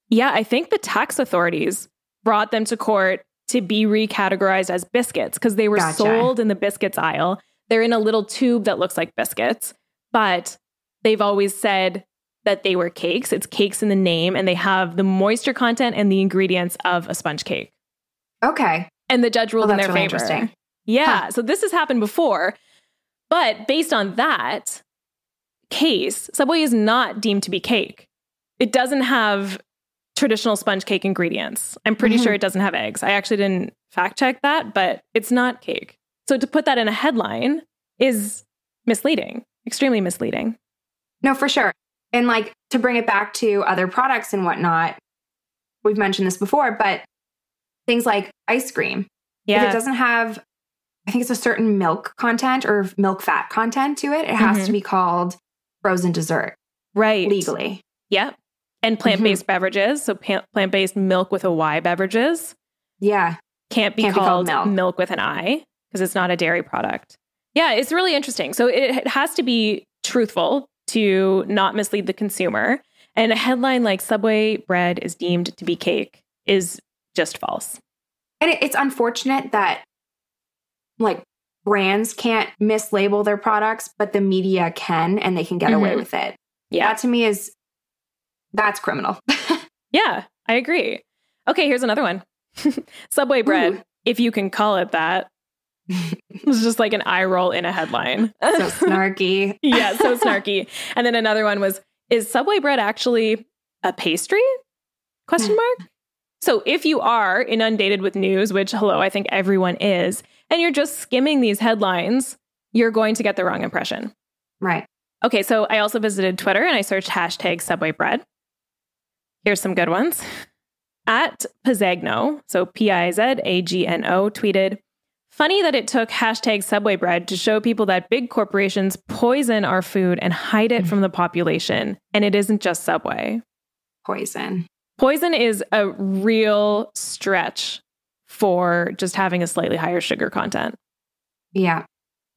Yeah, I think the tax authorities brought them to court to be recategorized as biscuits because they were sold in the biscuits aisle. They're in a little tube that looks like biscuits, but they've always said that they were cakes. It's cakes in the name, and they have the moisture content and the ingredients of a sponge cake. Okay. And the judge ruled in their really favor. Interesting. Yeah. So this has happened before. But based on that case, Subway is not deemed to be cake. It doesn't have traditional sponge cake ingredients. I'm pretty sure it doesn't have eggs. I actually didn't fact check that, but it's not cake. So to put that in a headline is misleading, extremely misleading. No, for sure. And like to bring it back to other products and whatnot, we've mentioned this before, but things like ice cream, if it doesn't have, I think it's a certain milk content or milk fat content to it, it has to be called frozen dessert. Right. Legally. Yep. And plant-based beverages. So plant-based milk with a Y beverages. Yeah. Can't be called milk with an I because it's not a dairy product. Yeah, it's really interesting. So it has to be truthful to not mislead the consumer. And a headline like Subway bread is deemed to be cake is just false. And it's unfortunate that like brands can't mislabel their products, but the media can, and they can get away with it. Yeah. That to me that's criminal. Yeah, I agree. Okay, here's another one. Subway bread, if you can call it that. It's just like an eye roll in a headline. So snarky. Yeah, so snarky. And then another one was, is Subway bread actually a pastry? Question mark. So if you are inundated with news, which, I think everyone is, and you're just skimming these headlines, you're going to get the wrong impression. Right. Okay, so I also visited Twitter and I searched hashtag Subway bread. Here's some good ones. At Pizagno, so Pizagno, tweeted, funny that it took hashtag Subway bread to show people that big corporations poison our food and hide it from the population. And it isn't just Subway. Poison. Poison is a real stretch for just having a slightly higher sugar content. Yeah.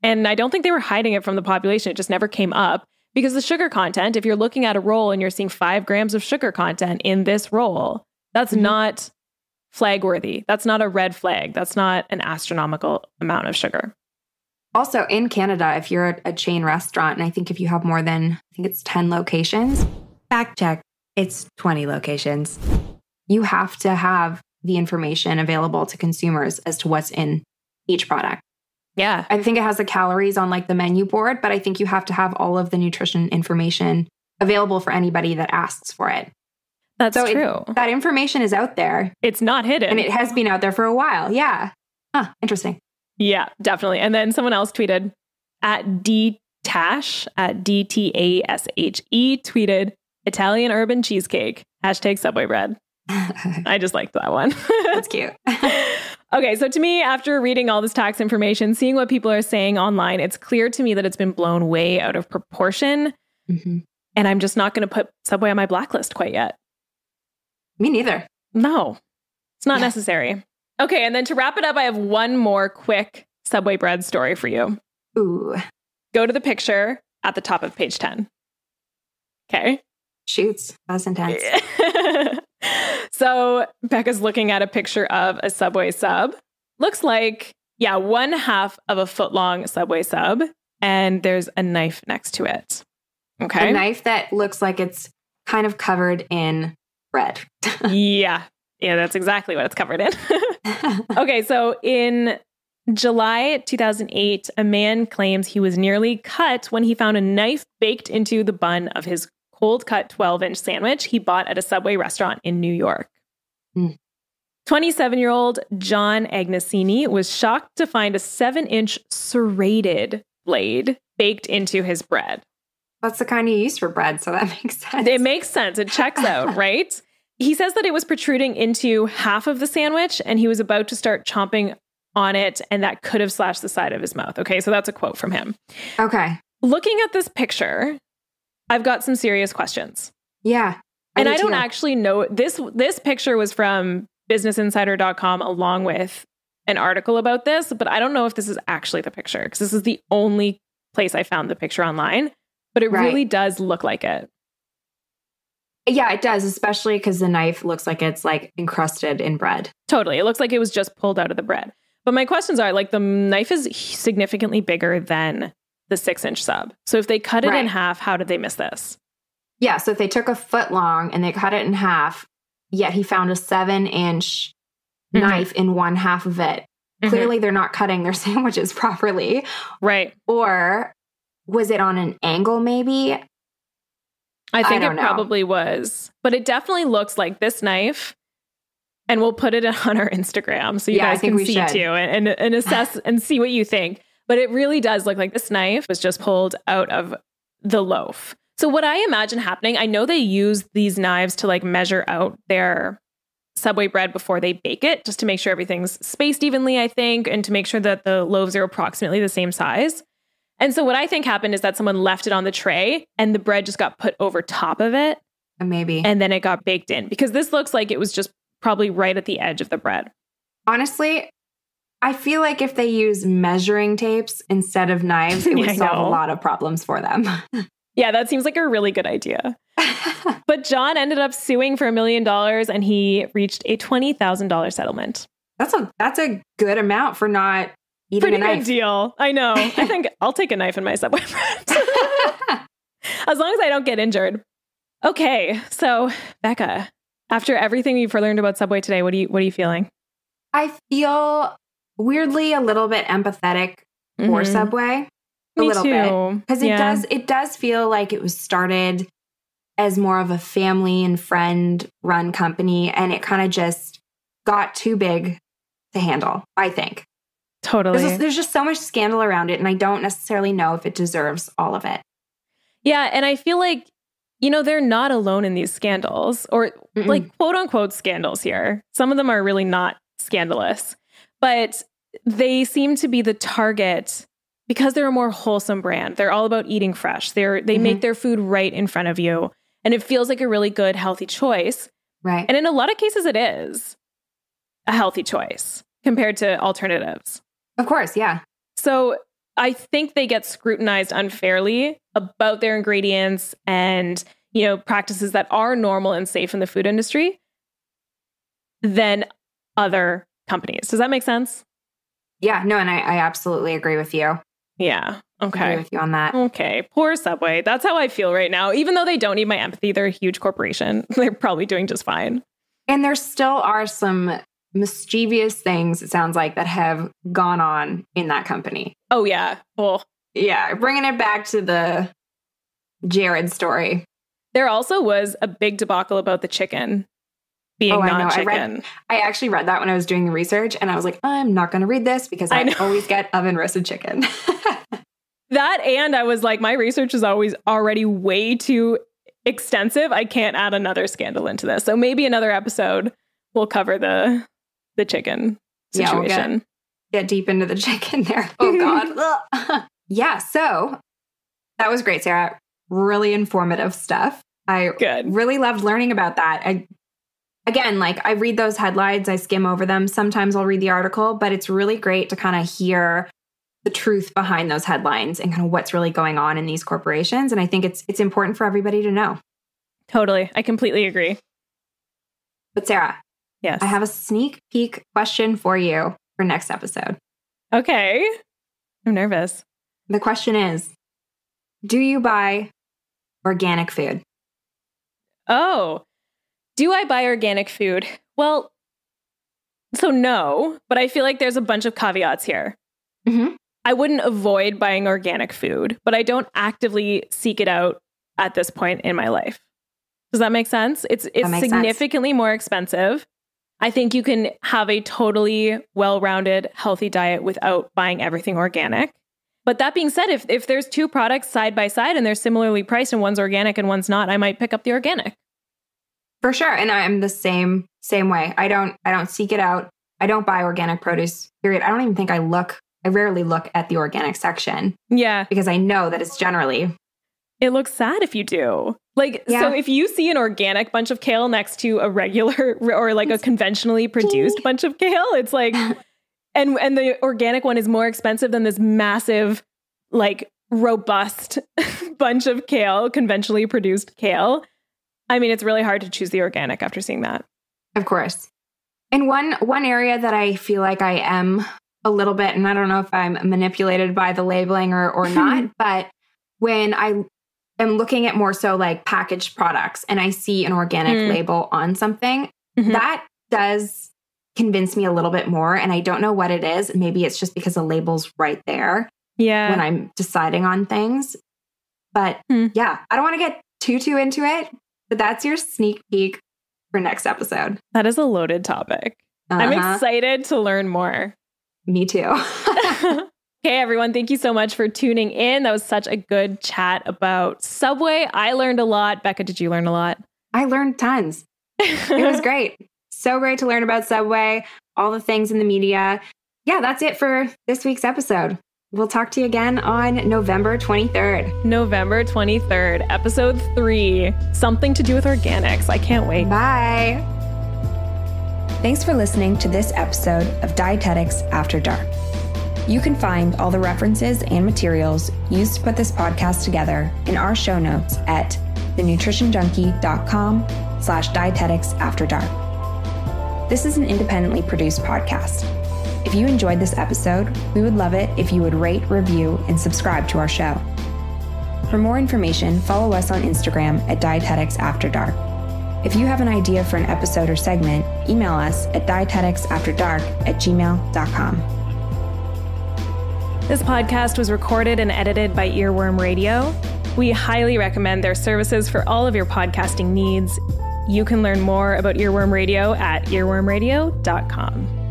And I don't think they were hiding it from the population. It just never came up because the sugar content, if you're looking at a roll and you're seeing 5 grams of sugar content in this roll, that's not flag worthy. That's not a red flag. That's not an astronomical amount of sugar. Also in Canada, if you're a chain restaurant, and I think if you have more than, I think it's 10 locations, fact check, it's 20 locations. You have to have the information available to consumers as to what's in each product. Yeah. I think it has the calories on like the menu board, but I think you have to have all of the nutrition information available for anybody that asks for it. That's true. That information is out there. It's not hidden. And it has been out there for a while. Yeah. Huh. Interesting. Yeah, definitely. And then someone else tweeted at DTASHE, at DTASHE, tweeted, Italian urban cheesecake, hashtag Subway bread. I just liked that one. That's cute. Okay, so to me, after reading all this tax information, seeing what people are saying online, it's clear to me that it's been blown way out of proportion. Mm-hmm. And I'm just not going to put Subway on my blacklist quite yet. Me neither. No, it's not necessary. Okay, and then to wrap it up, I have one more quick Subway bread story for you. Ooh. Go to the picture at the top of page 10. Okay. Shoots. That's intense. So Becca's looking at a picture of a Subway sub. Looks like, one half of a foot-long Subway sub. And there's a knife next to it. Okay. A knife that looks like it's kind of covered in bread. Yeah, that's exactly what it's covered in. Okay, so in July 2008, a man claims he was nearly cut when he found a knife baked into the bun of his cold cut 12-inch sandwich he bought at a Subway restaurant in New York. 27-year-old John Agnesini was shocked to find a 7-inch serrated blade baked into his bread. That's the kind you use for bread, so that makes sense. It makes sense. It checks out, right? He says that it was protruding into half of the sandwich and he was about to start chomping on it, and that could have slashed the side of his mouth. Okay, so that's a quote from him. Okay. Looking at this picture, I've got some serious questions. Yeah. And I don't actually know. This picture was from businessinsider.com along with an article about this, but I don't know if this is actually the picture because this is the only place I found the picture online, but it really does look like it. Yeah, it does, especially because the knife looks like it's like encrusted in bread. Totally. It looks like it was just pulled out of the bread. But my questions are, like, the knife is significantly bigger than the 6-inch sub. So if they cut it in half, how did they miss this? Yeah, so if they took a foot long and they cut it in half, yet he found a 7-inch knife in one half of it. Clearly, they're not cutting their sandwiches properly. Right. Or was it on an angle, maybe? I think it probably was. But it definitely looks like this knife. And we'll put it on our Instagram so you guys can see too and assess and see what you think. But it really does look like this knife was just pulled out of the loaf. So what I imagine happening, I know they use these knives to like measure out their Subway bread before they bake it, just to make sure everything's spaced evenly, I think, and to make sure that the loaves are approximately the same size. And so what I think happened is that someone left it on the tray and the bread just got put over top of it. Maybe. And then it got baked in because this looks like it was just probably right at the edge of the bread. Honestly, I feel like if they use measuring tapes instead of knives, it would solve a lot of problems for them. Yeah, that seems like a really good idea. But John ended up suing for $1 million and he reached a $20,000 settlement. That's a good amount for not eating a knife. Pretty good deal. I know. I think I'll take a knife in my Subway bread. As long as I don't get injured. Okay, so Becca, after everything you've learned about Subway today, what are you feeling? I feel weirdly a little bit empathetic for Subway. Me too. Because it does feel like it was started as more of a family and friend run company, and it kind of just got too big to handle, I think. Totally. There's just so much scandal around it, and I don't necessarily know if it deserves all of it. Yeah, and I feel like, they're not alone in these scandals or like quote unquote scandals here. Some of them are really not scandalous, but they seem to be the target because they're a more wholesome brand. They're all about eating fresh. They make their food right in front of you. And it feels like a really good, healthy choice. Right. And in a lot of cases, it is a healthy choice compared to alternatives. Of course, yeah. So I think they get scrutinized unfairly about their ingredients and, practices that are normal and safe in the food industry than other companies. Does that make sense? Yeah, no, and I absolutely agree with you. Yeah. Okay. I agree with you on that. Okay. Poor Subway. That's how I feel right now. Even though they don't need my empathy, they're a huge corporation. They're probably doing just fine. And there still are some mischievous things, it sounds like, that have gone on in that company. Oh, yeah. Well, yeah. Bringing it back to the Jared story. There also was a big debacle about the chicken being not chicken. I actually read that when I was doing the research, and I was like, I'm not going to read this because I always get oven roasted chicken. That, and I was like, my research is always already way too extensive. I can't add another scandal into this. So maybe another episode will cover the chicken situation. We'll get deep into the chicken there. Oh God. Yeah. So that was great, Sarah. Really informative stuff. I really loved learning about that. I read those headlines, I skim over them. Sometimes I'll read the article, but it's really great to kind of hear the truth behind those headlines and kind of what's really going on in these corporations. And I think it's important for everybody to know. Totally. I completely agree. But Sarah, yes, I have a sneak peek question for you for next episode. Okay. I'm nervous. The question is, do you buy organic food? Oh, do I buy organic food? Well, so no, but I feel like there's a bunch of caveats here. Mm-hmm. I wouldn't avoid buying organic food, but I don't actively seek it out at this point in my life. Does that make sense? It's significantly more expensive. I think you can have a totally well-rounded, healthy diet without buying everything organic. But that being said, if there's two products side by side and they're similarly priced and one's organic and one's not, I might pick up the organic. For sure. And I'm the same way. I don't seek it out. I don't buy organic produce, period. I don't even think I rarely look at the organic section. Yeah. Because I know that it's generally... It looks sad if you do. So if you see an organic bunch of kale next to a regular or like a conventionally produced bunch of kale, it's like, and the organic one is more expensive than this massive, like robust bunch of kale, conventionally produced kale. I mean, it's really hard to choose the organic after seeing that. Of course. And one area that I feel like I am a little bit, and I don't know if I'm manipulated by the labeling or not, but when I am looking at more so like packaged products and I see an organic label on something, that does convince me a little bit more. And I don't know what it is. Maybe it's just because the label's right there when I'm deciding on things. But yeah, I don't want to get too into it, but that's your sneak peek for next episode. That is a loaded topic. I'm excited to learn more. Me too. Okay, everyone, thank you so much for tuning in. That was such a good chat about Subway. I learned a lot. Becca, did you learn a lot? I learned tons. It was great. So great to learn about Subway, all the things in the media. Yeah, that's it for this week's episode. We'll talk to you again on November 23rd. November 23rd, episode 3, something to do with organics. I can't wait. Bye. Thanks for listening to this episode of Dietetics After Dark. You can find all the references and materials used to put this podcast together in our show notes at thenutritionjunkie.com/dieteticsafterdark. This is an independently produced podcast. If you enjoyed this episode, we would love it if you would rate, review, and subscribe to our show. For more information, follow us on Instagram at dieteticsafterdark. If you have an idea for an episode or segment, email us at dieteticsafterdark@gmail.com. This podcast was recorded and edited by Earworm Radio. We highly recommend their services for all of your podcasting needs. You can learn more about Earworm Radio at earwormradio.com.